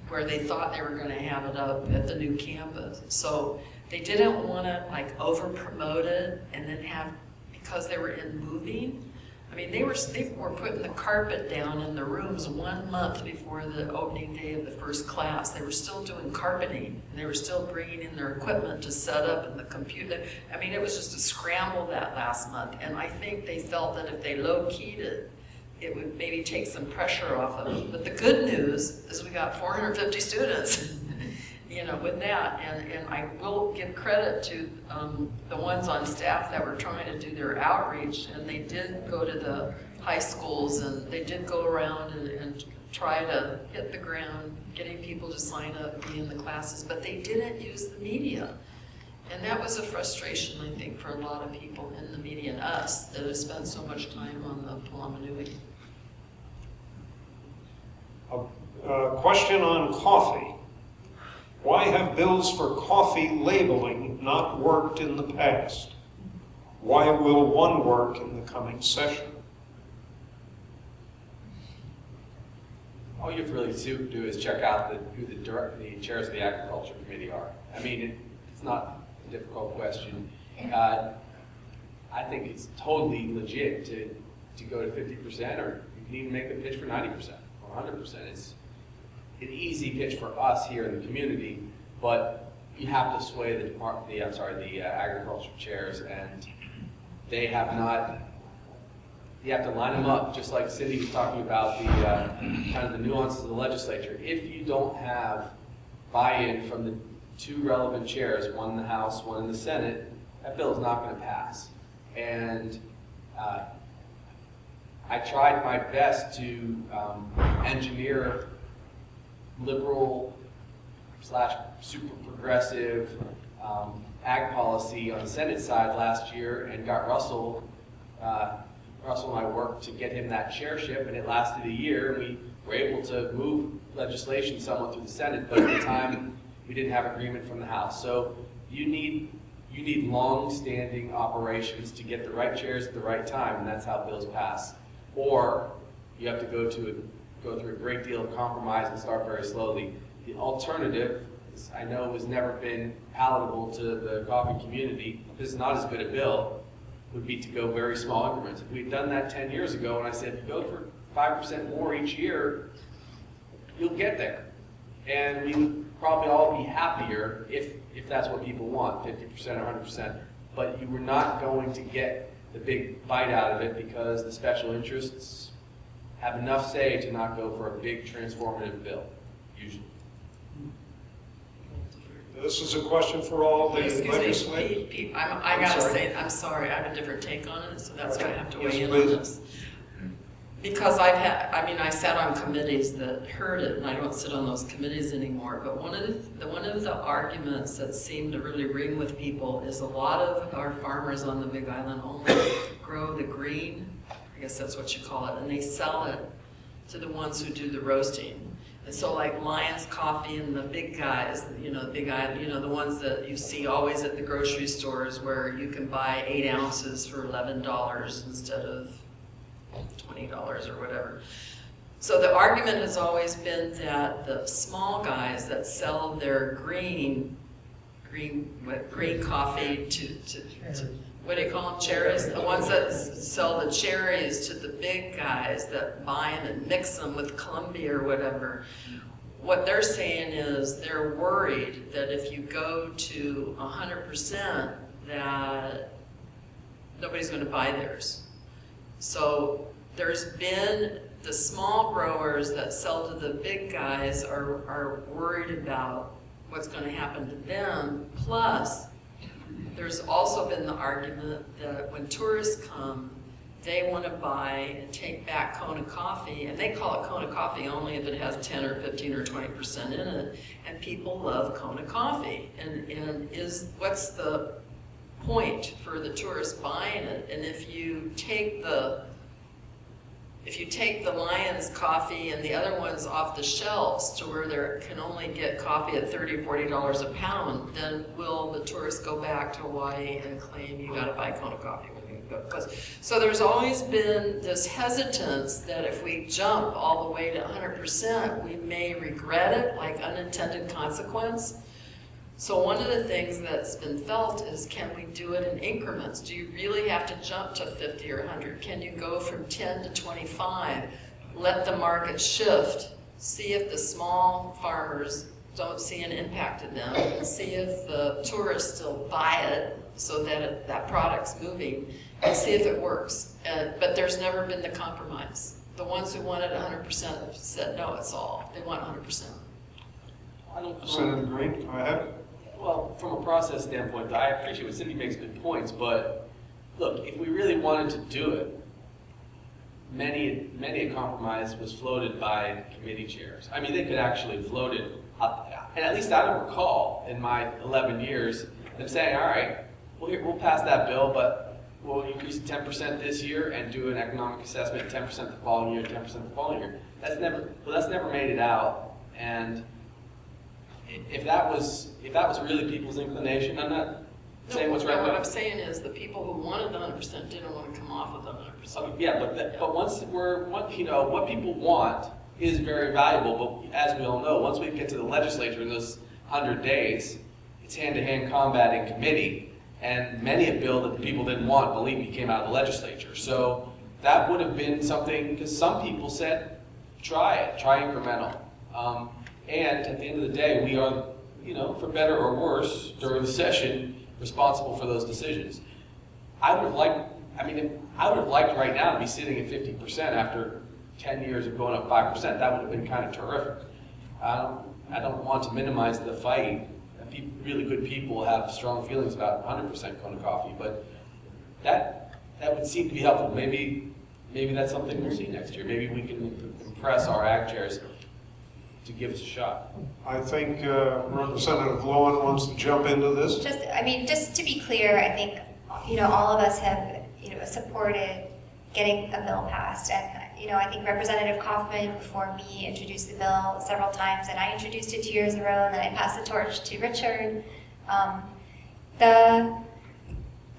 where they thought they were going to have it up at the new campus. So they didn't want to like over promote it and then have, because they were in moving. I mean, they were putting the carpet down in the rooms 1 month before the opening day of the first class. They were still doing carpeting, and they were still bringing in their equipment to set up and the computer. I mean, it was just a scramble that last month. And I think they felt that if they low-keyed it, it would maybe take some pressure off of them. But the good news is we got 450 students, with that. And I will give credit to the ones on staff that were trying to do their outreach, and they did go to the high schools, and they did go around and try to hit the ground, getting people to sign up and be in the classes, but they didn't use the media. And that was a frustration, I think, for a lot of people in the media and us that have spent so much time on the Palamanui. A question on coffee. Why have bills for coffee labeling not worked in the past? Why will one work in the coming session? All you have really to do is check out who the chairs of the Agriculture Committee are. I mean, it's not a difficult question. I think it's totally legit to go to 50%, or you can even make the pitch for 90% or 100%. It's an easy pitch for us here in the community, but you have to sway the agriculture chairs, and they have not. You have to line them up, just like Cindy was talking about the kind of the nuances of the legislature. If you don't have buy-in from the two relevant chairs, one in the House, one in the Senate, that bill is not going to pass. And I tried my best to engineer liberal / super progressive ag policy on the Senate side last year, and got Russell and I worked to get him that chairship, and it lasted a year, and we were able to move legislation somewhat through the Senate, but at the time we didn't have agreement from the House. So you need long-standing operations to get the right chairs at the right time, and that's how bills pass. Or you have to go through a great deal of compromise and start very slowly. The alternative, I know, has never been palatable to the coffee community. This is not as good a bill, would be to go very small increments. If we'd done that 10 years ago, and I said, go for 5% more each year, you'll get there. And we would probably all be happier if that's what people want, 50% or 100%. But you were not going to get the big bite out of it because the special interests have enough say to not go for a big transformative bill, usually. This is a question for all the Excuse legislators. me, Pete, I gotta say, I'm sorry, I have a different take on it, so that's why I have to weigh in on this. Because I sat on committees that heard it, and I don't sit on those committees anymore, but one of the arguments that seemed to really ring with people is a lot of our farmers on the Big Island only grow the green, I guess that's what you call it, and they sell it to the ones who do the roasting. And so like Lyons Coffee and the big guys, the ones that you see always at the grocery stores where you can buy 8 ounces for $11 instead of $20 or whatever. So the argument has always been that the small guys that sell their green coffee to what do you call them, cherries? The ones that sell the cherries to the big guys that buy them and mix them with Columbia or whatever. What they're saying is they're worried that if you go to 100%, that nobody's going to buy theirs. So there's been the small growers that sell to the big guys are worried about what's going to happen to them. Plus, there's also been the argument that when tourists come, they want to buy and take back Kona coffee, and they call it Kona coffee only if it has 10 or 15 or 20% in it, and people love Kona coffee. And what's the point for the tourists buying it? And if you take the Lions coffee and the other ones off the shelves to where they can only get coffee at $30 or $40 a pound, then will the tourists go back to Hawaii and claim you got to buy Kona coffee? So there's always been this hesitance that if we jump all the way to 100%, we may regret it, like unintended consequence. So one of the things that's been felt is, can we do it in increments? Do you really have to jump to 50 or 100? Can you go from 10 to 25? Let the market shift, see if the small farmers don't see an impact to them, and see if the tourists still buy it so that that product's moving, and see if it works. But there's never been the compromise. The ones who wanted 100% have said, no, it's all. They want 100%. Senator Green, go ahead. Well, from a process standpoint, I appreciate what Cindy makes good points, but look, if we really wanted to do it, many a compromise was floated by committee chairs. I mean, they could actually float it, and at least I don't recall in my 11 years them saying, all right, we'll pass that bill, but we'll increase it 10% this year and do an economic assessment 10% the following year, 10% the following year. That's never made it out. And if that was really people's inclination, I'm not saying what's right. What I'm saying is the people who wanted the 100% didn't want to come off of the 100%. Yeah, but once what people want is very valuable. But as we all know, once we get to the legislature in those 100 days, it's hand-to-hand combat in committee, and many a bill that the people didn't want, believe me, came out of the legislature. So that would have been something, because some people said, try incremental. And at the end of the day, we are, for better or worse, during the session, responsible for those decisions. I would have liked right now to be sitting at 50% after 10 years of going up 5%. That would have been kind of terrific. I don't want to minimize the fight. Really good people have strong feelings about 100% Kona coffee, but that would seem to be helpful. Maybe that's something we'll see next year. Maybe we can impress our ag chairs to give us a shot. I think Representative Lowen wants to jump into this. Just to be clear, I think, all of us have, supported getting a bill passed. And, I think Representative Kaufman before me introduced the bill several times, and I introduced it 2 years in a row, and then I passed the torch to Richard.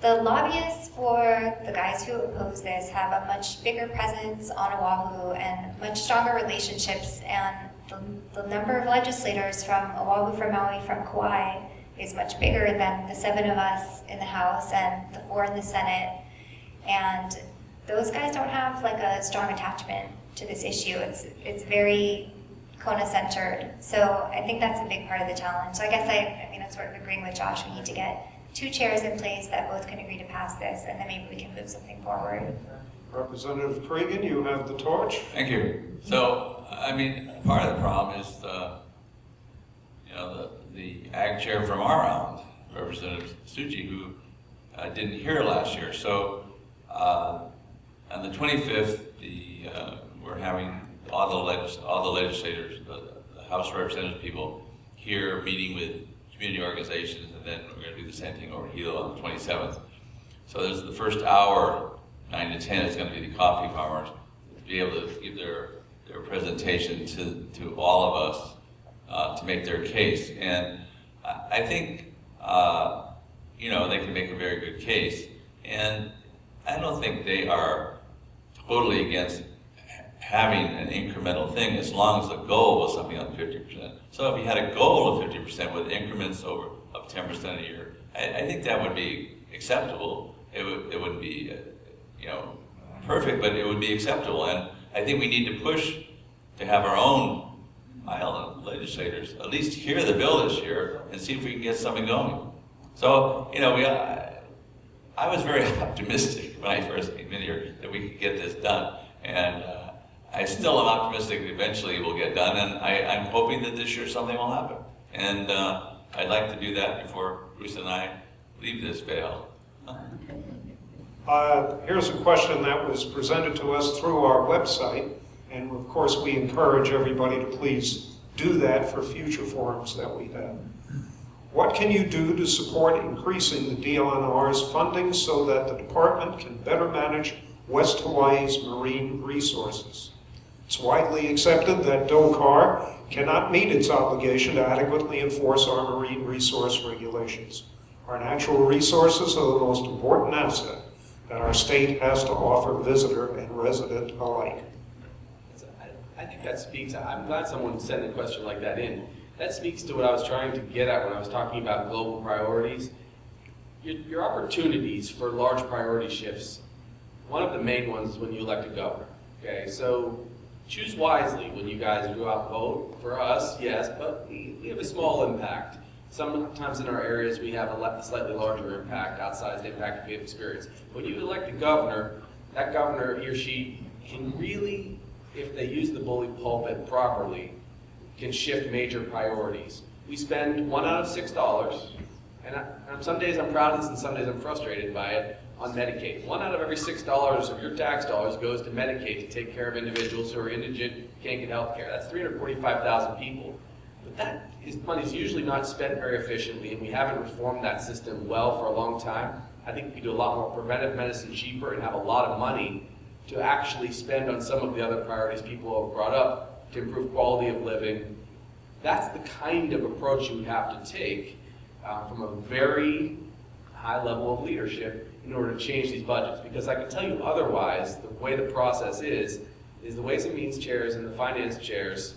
The lobbyists for the guys who oppose this have a much bigger presence on Oahu and much stronger relationships, and the number of legislators from Oahu, from Maui, from Kauai is much bigger than the 7 of us in the House and the 4 in the Senate. And those guys don't have like a strong attachment to this issue. It's very Kona-centered. So I think that's a big part of the challenge. So I guess I'm sort of agreeing with Josh. We need to get 2 chairs in place that both can agree to pass this, and then maybe we can move something forward. Representative Cregan, you have the torch. Thank you. So, part of the problem is the ag chair from our round, Representative Suchi, who didn't hear last year. So, on the 25th, we're having all the legislators, the House Representative people here meeting with community organizations, and then we're going to do the same thing over Hilo on the 27th. So there's the first hour, 9 to 10, is going to be the coffee farmers to be able to give their presentation to all of us to make their case. And I think, they can make a very good case. And I don't think they are totally against having an incremental thing as long as the goal was something like 50%. So if you had a goal of 50% with increments of 10% a year, I think that would be acceptable. It wouldn't be, perfect, but it would be acceptable. And I think we need to push to have our own island legislators at least hear the bill this year and see if we can get something going. So, I was very optimistic when I first came in here that we could get this done. And I still am optimistic that eventually it will get done. And I'm hoping that this year something will happen. And I'd like to do that before Bruce and I leave this vale. Here's a question that was presented to us through our website, and of course we encourage everybody to please do that for future forums that we have. What can you do to support increasing the DLNR's funding so that the department can better manage West Hawaii's marine resources? It's widely accepted that DOCAR cannot meet its obligation to adequately enforce our marine resource regulations. Our natural resources are the most important asset that our state has to offer visitor and resident alike. I think that speaks, I'm glad someone sent a question like that in. That speaks to what I was trying to get at when I was talking about global priorities. Your opportunities for large priority shifts, one of the main ones is when you elect a governor. Okay, so choose wisely when you guys go out and vote. For us, yes, but we have a small impact. Sometimes in our areas we have a slightly larger impact, outsized impact if we have experience. When you elect a governor, that governor, he or she, can really, if they use the bully pulpit properly, can shift major priorities. We spend $1 out of $6, and some days I'm proud of this and some days I'm frustrated by it, on Medicaid. $1 out of every $6 of your tax dollars goes to Medicaid to take care of individuals who are indigent, can't get health care. That's 345,000 people. But that money is usually not spent very efficiently, and we haven't reformed that system well for a long time. I think we could do a lot more preventive medicine cheaper and have a lot of money to actually spend on some of the other priorities people have brought up to improve quality of living. That's the kind of approach you would have to take from a very high level of leadership in order to change these budgets. Because I can tell you otherwise, the way the process is the Ways and Means chairs and the finance chairs,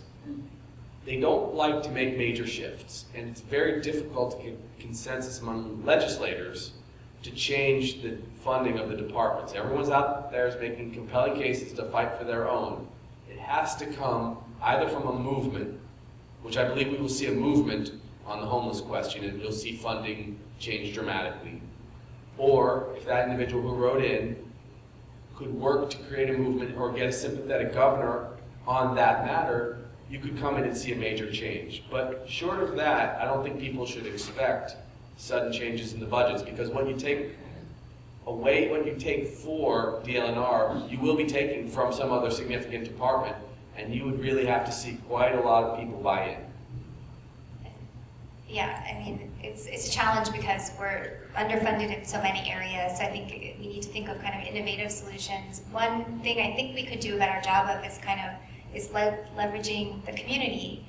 they don't like to make major shifts. And it's very difficult to get consensus among legislators to change the funding of the departments. Everyone's out there is making compelling cases to fight for their own. It has to come either from a movement, which I believe we will see a movement on the homeless question, and you'll see funding change dramatically. Or if that individual who wrote in could work to create a movement or get a sympathetic governor on that matter, you could come in and see a major change. But short of that, I don't think people should expect sudden changes in the budgets, because when you take away, when you take for DLNR, you will be taking from some other significant department, and you would really have to see quite a lot of people buy in. Yeah, I mean, it's a challenge because we're underfunded in so many areas. So I think we need to think of kind of innovative solutions. One thing I think we could do a better job of is leveraging the community.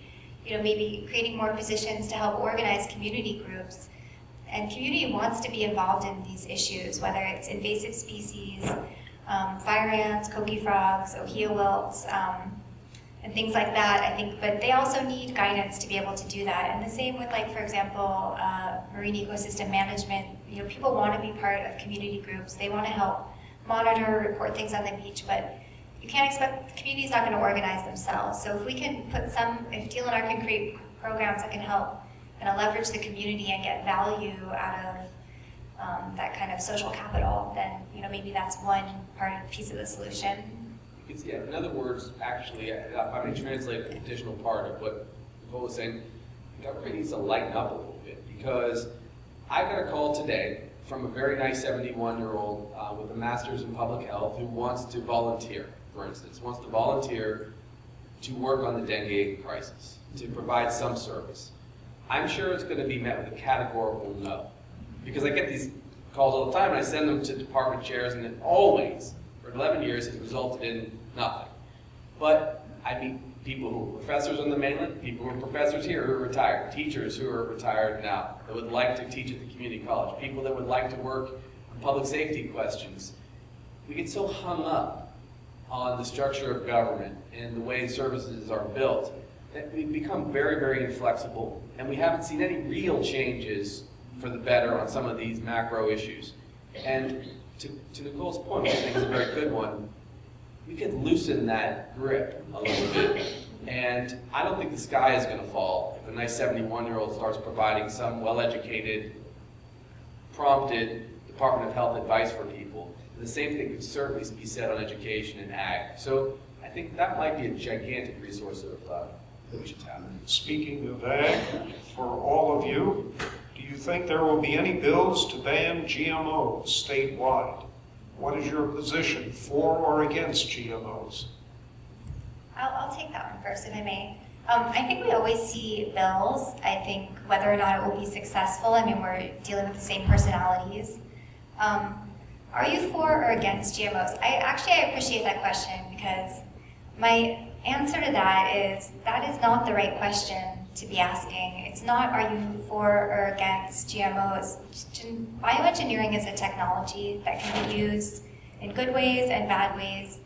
You know, maybe creating more positions to help organize community groups. And community wants to be involved in these issues, whether it's invasive species, fire ants, coqui frogs, ohia wilts, and things like that, I think, but they also need guidance to be able to do that. And the same with, like, for example, marine ecosystem management. You know, people want to be part of community groups. They want to help monitor, report things on the beach, but you can't expect, the community's not going to organize themselves. So if we can put if DLNR can create programs that can help leverage the community and get value out of that kind of social capital, then, you know, maybe that's one piece of the solution. Yeah, in other words, actually, if I may translate an additional part of what Nicole was saying, the government needs to lighten up a little bit, because I got a call today from a very nice 71-year-old with a master's in public health who wants to volunteer, for instance, wants to volunteer to work on the dengue crisis, to provide some service. I'm sure it's going to be met with a categorical no, because I get these calls all the time and I send them to department chairs, and it always, for 11 years, has resulted in nothing. But I meet people who are professors on the mainland, people who are professors here who are retired, teachers who are retired now that would like to teach at the community college, people that would like to work on public safety questions. We get so hung up on the structure of government and the way services are built that we become very, very inflexible, and we haven't seen any real changes for the better on some of these macro issues. And to Nicole's point, which I think is a very good one, we can loosen that grip a little bit. And I don't think the sky is going to fall if a nice 71-year-old starts providing some well-educated, prompted Department of Health advice for people. And the same thing could certainly be said on education and ag. So I think that might be a gigantic resource that we should tap into. Speaking of ag, for all of you, do you think there will be any bills to ban GMOs statewide? What is your position for or against GMOs? I'll take that one first, if I may. I think we always see bills. I think whether or not it will be successful, I mean, we're dealing with the same personalities. Are you for or against GMOs? I appreciate that question, because my answer to that is not the right question to be asking. It's not, are you for or against GMOs? Bioengineering is a technology that can be used in good ways and bad ways.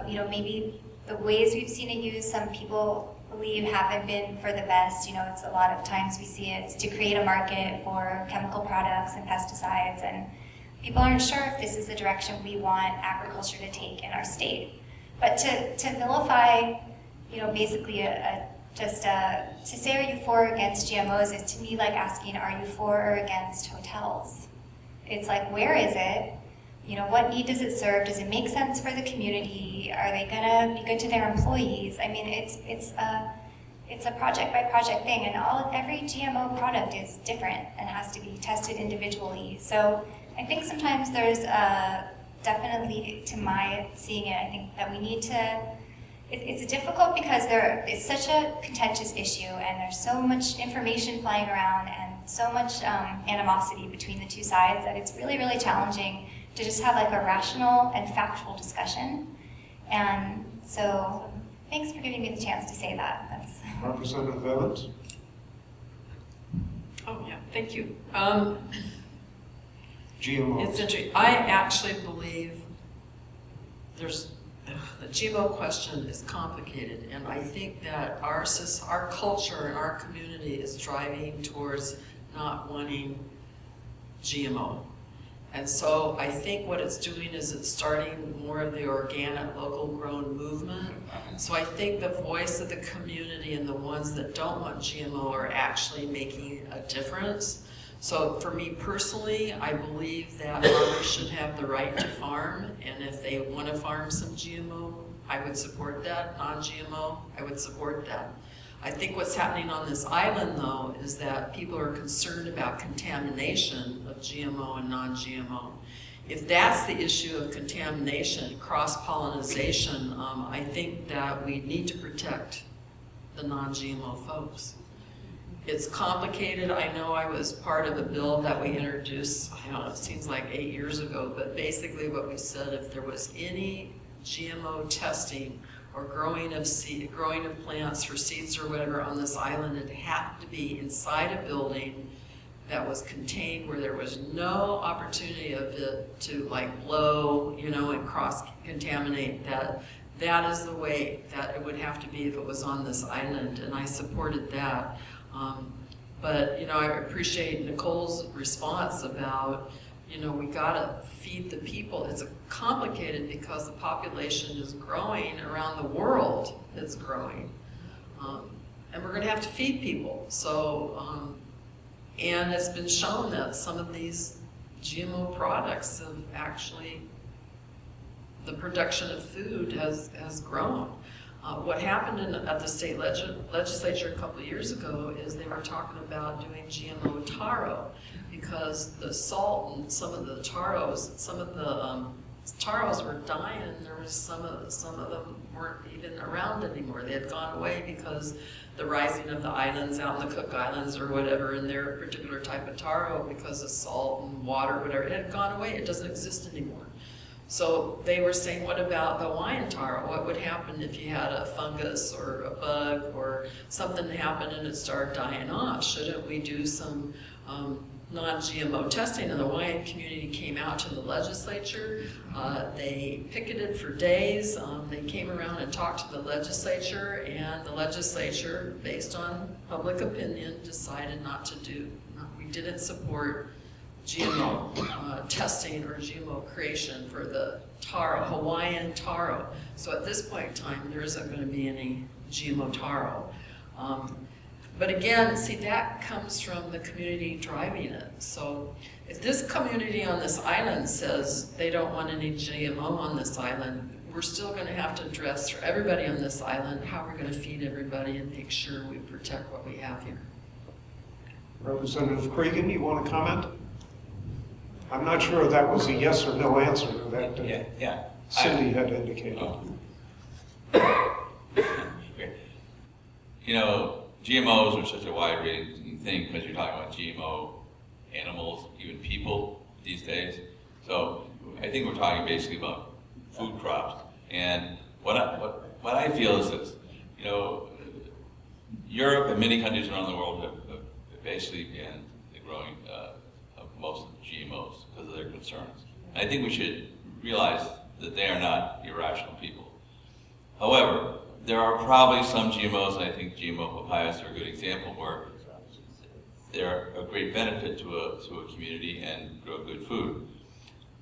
Maybe the ways we've seen it used, some people believe haven't been for the best. It's a lot of times we see it's to create a market for chemical products and pesticides, and people aren't sure if this is the direction we want agriculture to take in our state. But to vilify, basically to say are you for or against GMOs is to me like asking, are you for or against hotels? It's like, where is it? What need does it serve? Does it make sense for the community? Are they gonna be good to their employees? I mean, it's a project by project thing, and every GMO product is different and has to be tested individually. So I think sometimes there's definitely, to my seeing it, I think that we need to, it's difficult because it's such a contentious issue, and there's so much information flying around and so much animosity between the two sides that it's really, really challenging to just have like a rational and factual discussion. And so thanks for giving me the chance to say that. Representative Evans? Oh, yeah, thank you. GMOs. It's interesting. I actually believe the GMO question is complicated, and I think that our culture and our community is driving towards not wanting GMO. And so I think what it's doing is it's starting more of the organic, local grown movement. So I think the voice of the community and the ones that don't want GMO are actually making a difference. So for me personally, I believe that farmers should have the right to farm, and if they want to farm some GMO, I would support that. Non-GMO, I would support that. I think what's happening on this island, though, is that people are concerned about contamination of GMO and non-GMO. If that's the issue of contamination, cross-pollination, I think that we need to protect the non-GMO folks. It's complicated. I know I was part of a bill that we introduced, it seems like 8 years ago, but basically what we said, if there was any GMO testing or growing of plants for seeds or whatever on this island, it had to be inside a building that was contained, where there was no opportunity of it to like blow, and cross-contaminate. That is the way that it would have to be if it was on this island, and I supported that. But I appreciate Nicole's response about, we gotta feed the people. It's complicated because the population is growing around the world. It's growing, and we're gonna have to feed people. So, and it's been shown that some of these GMO products have actually, the production of food has grown. What happened at the state legislature a couple of years ago is they were talking about doing GMO taro, because the salt and some of the taros were dying, and there was some of them weren't even around anymore. They had gone away because the rising of the islands out in the Cook Islands or whatever, and their particular type of taro, because of salt and water, whatever, it had gone away. It doesn't exist anymore. So they were saying, what about the Hawaiian taro? What would happen if you had a fungus or a bug or something happened and it started dying off? Shouldn't we do some non-GMO testing? And the Hawaiian community came out to the legislature. They picketed for days. They came around and talked to the legislature, and the legislature, based on public opinion, decided not to do. We didn't support GMO testing or GMO creation for the taro, Hawaiian taro. So at this point in time, there isn't going to be any GMO taro. But again, see, that comes from the community driving it. So if this community on this island says they don't want any GMO on this island, we're still going to have to address for everybody on this island how we're going to feed everybody and make sure we protect what we have here. Representative Cregan, you want to comment? I'm not sure if that was a yes or no answer that Cindy had indicated. You know, GMOs are such a wide-ranging thing because you're talking about GMO animals, even people these days. So I think we're talking basically about food crops. And what I feel is this, you know, Europe and many countries around the world have basically banned the growing of most of the GMOs because of their concerns. And I think we should realize that they are not irrational people. However, there are probably some GMOs, and I think GMO papayas are a good example, where they're a great benefit to a community and grow good food.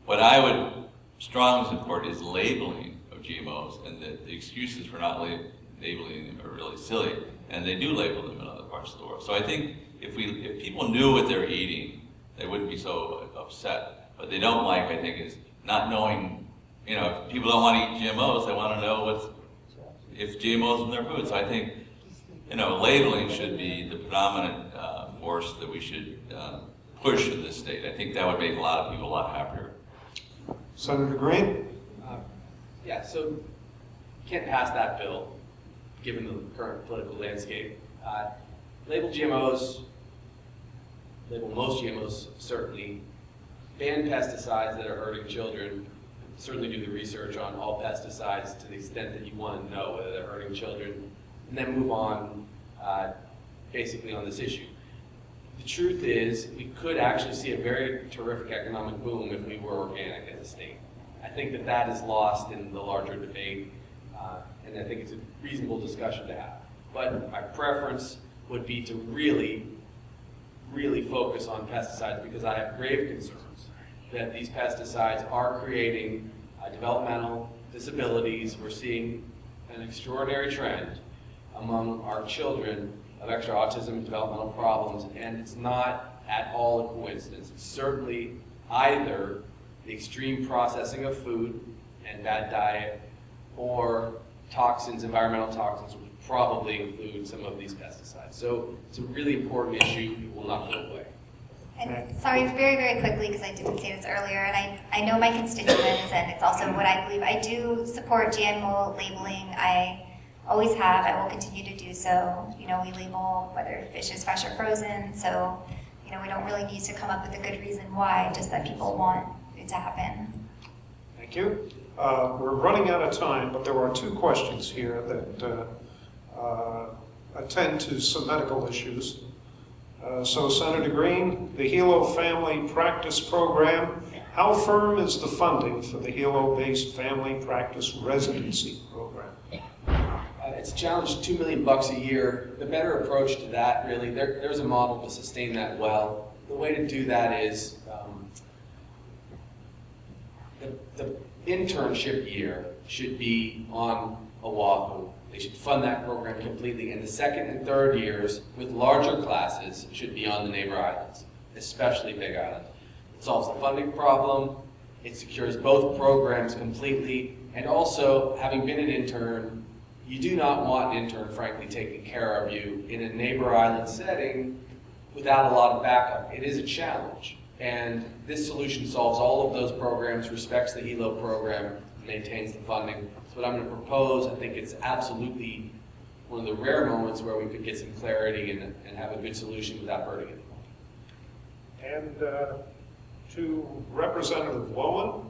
What I would strongly support is labeling of GMOs, and the excuses for not labeling them are really silly, and they do label them in other parts of the world. So I think if people knew what they're eating, they wouldn't be so upset. What they don't like, I think, is not knowing, you know, if people don't want to eat GMOs, they want to know if GMOs in their food. So I think, you know, labeling should be the predominant force that we should push in this state. I think that would make a lot of people a lot happier. Senator Green? Yeah, so you can't pass that bill, given the current political landscape. Label GMOs, label most GMOs certainly, ban pesticides that are hurting children, certainly do the research on all pesticides to the extent that you want to know whether they're hurting children, and then move on basically on this issue. The truth is, we could actually see a very terrific economic boom if we were organic as a state. I think that is lost in the larger debate, and I think it's a reasonable discussion to have. But my preference would be to really, really focus on pesticides because I have grave concerns that these pesticides are creating developmental disabilities. We're seeing an extraordinary trend among our children of extra autism and developmental problems, and it's not at all a coincidence. It's certainly either the extreme processing of food and bad diet, or toxins, environmental toxins, which probably include some of these pesticides. So it's a really important issue. It will not go away. And sorry, very, very quickly, because I didn't say this earlier, and I know my constituents, and it's also what I believe. I do support GMO labeling. I always have. I will continue to do so. You know, we label whether fish is fresh or frozen, so, you know, we don't really need to come up with a good reason why, just that people want it to happen. Thank you. We're running out of time, but there are two questions here that attend to some medical issues. So Senator Green, the Hilo Family Practice Program, how firm is the funding for the Hilo-based Family Practice Residency Program? It's a challenge, $2 million a year. The better approach to that, really, there's a model to sustain that well. The way to do that is the internship year should be on Oahu. They should fund that program completely, and the second and third years with larger classes should be on the neighbor islands, especially Big Island. It solves the funding problem, it secures both programs completely, and also, having been an intern, you do not want an intern, frankly, taking care of you in a neighbor island setting without a lot of backup. It is a challenge, and this solution solves all of those programs, respects the Hilo program, maintains the funding. So what I'm going to propose, I think it's absolutely one of the rare moments where we could get some clarity and have a good solution without hurting anyone. And to Representative Lowen,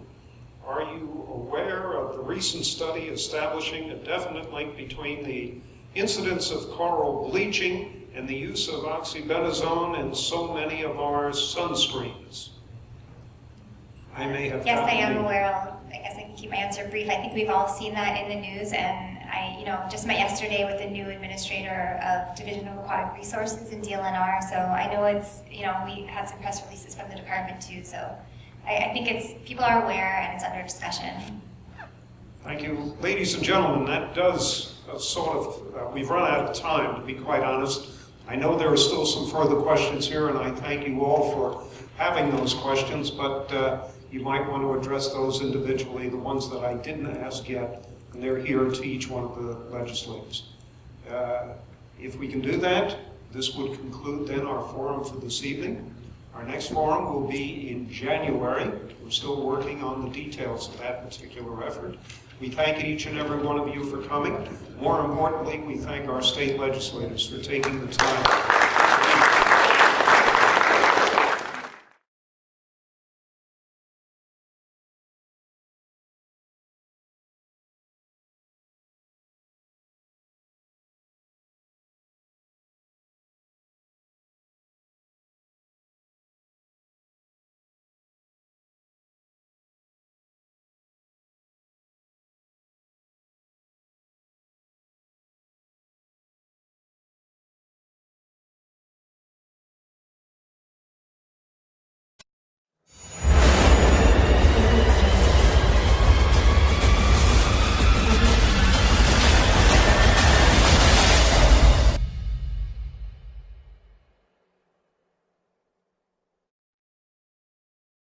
are you aware of the recent study establishing a definite link between the incidence of coral bleaching and the use of oxybenzone in so many of our sunscreens? I may have. Yes, I am aware. I guess I can keep my answer brief. I think we've all seen that in the news, and I, just met yesterday with the new administrator of Division of Aquatic Resources in DLNR, so I know it's, we had some press releases from the department too, so I think people are aware and it's under discussion. Thank you. Ladies and gentlemen, that does we've run out of time, to be quite honest. I know there are still some further questions here, and I thank you all for having those questions, but you might want to address those individually, the ones that I didn't ask yet, and they're here to each one of the legislators. If we can do that, this would conclude then our forum for this evening. Our next forum will be in January. We're still working on the details of that particular effort. We thank each and every one of you for coming. More importantly, we thank our state legislators for taking the time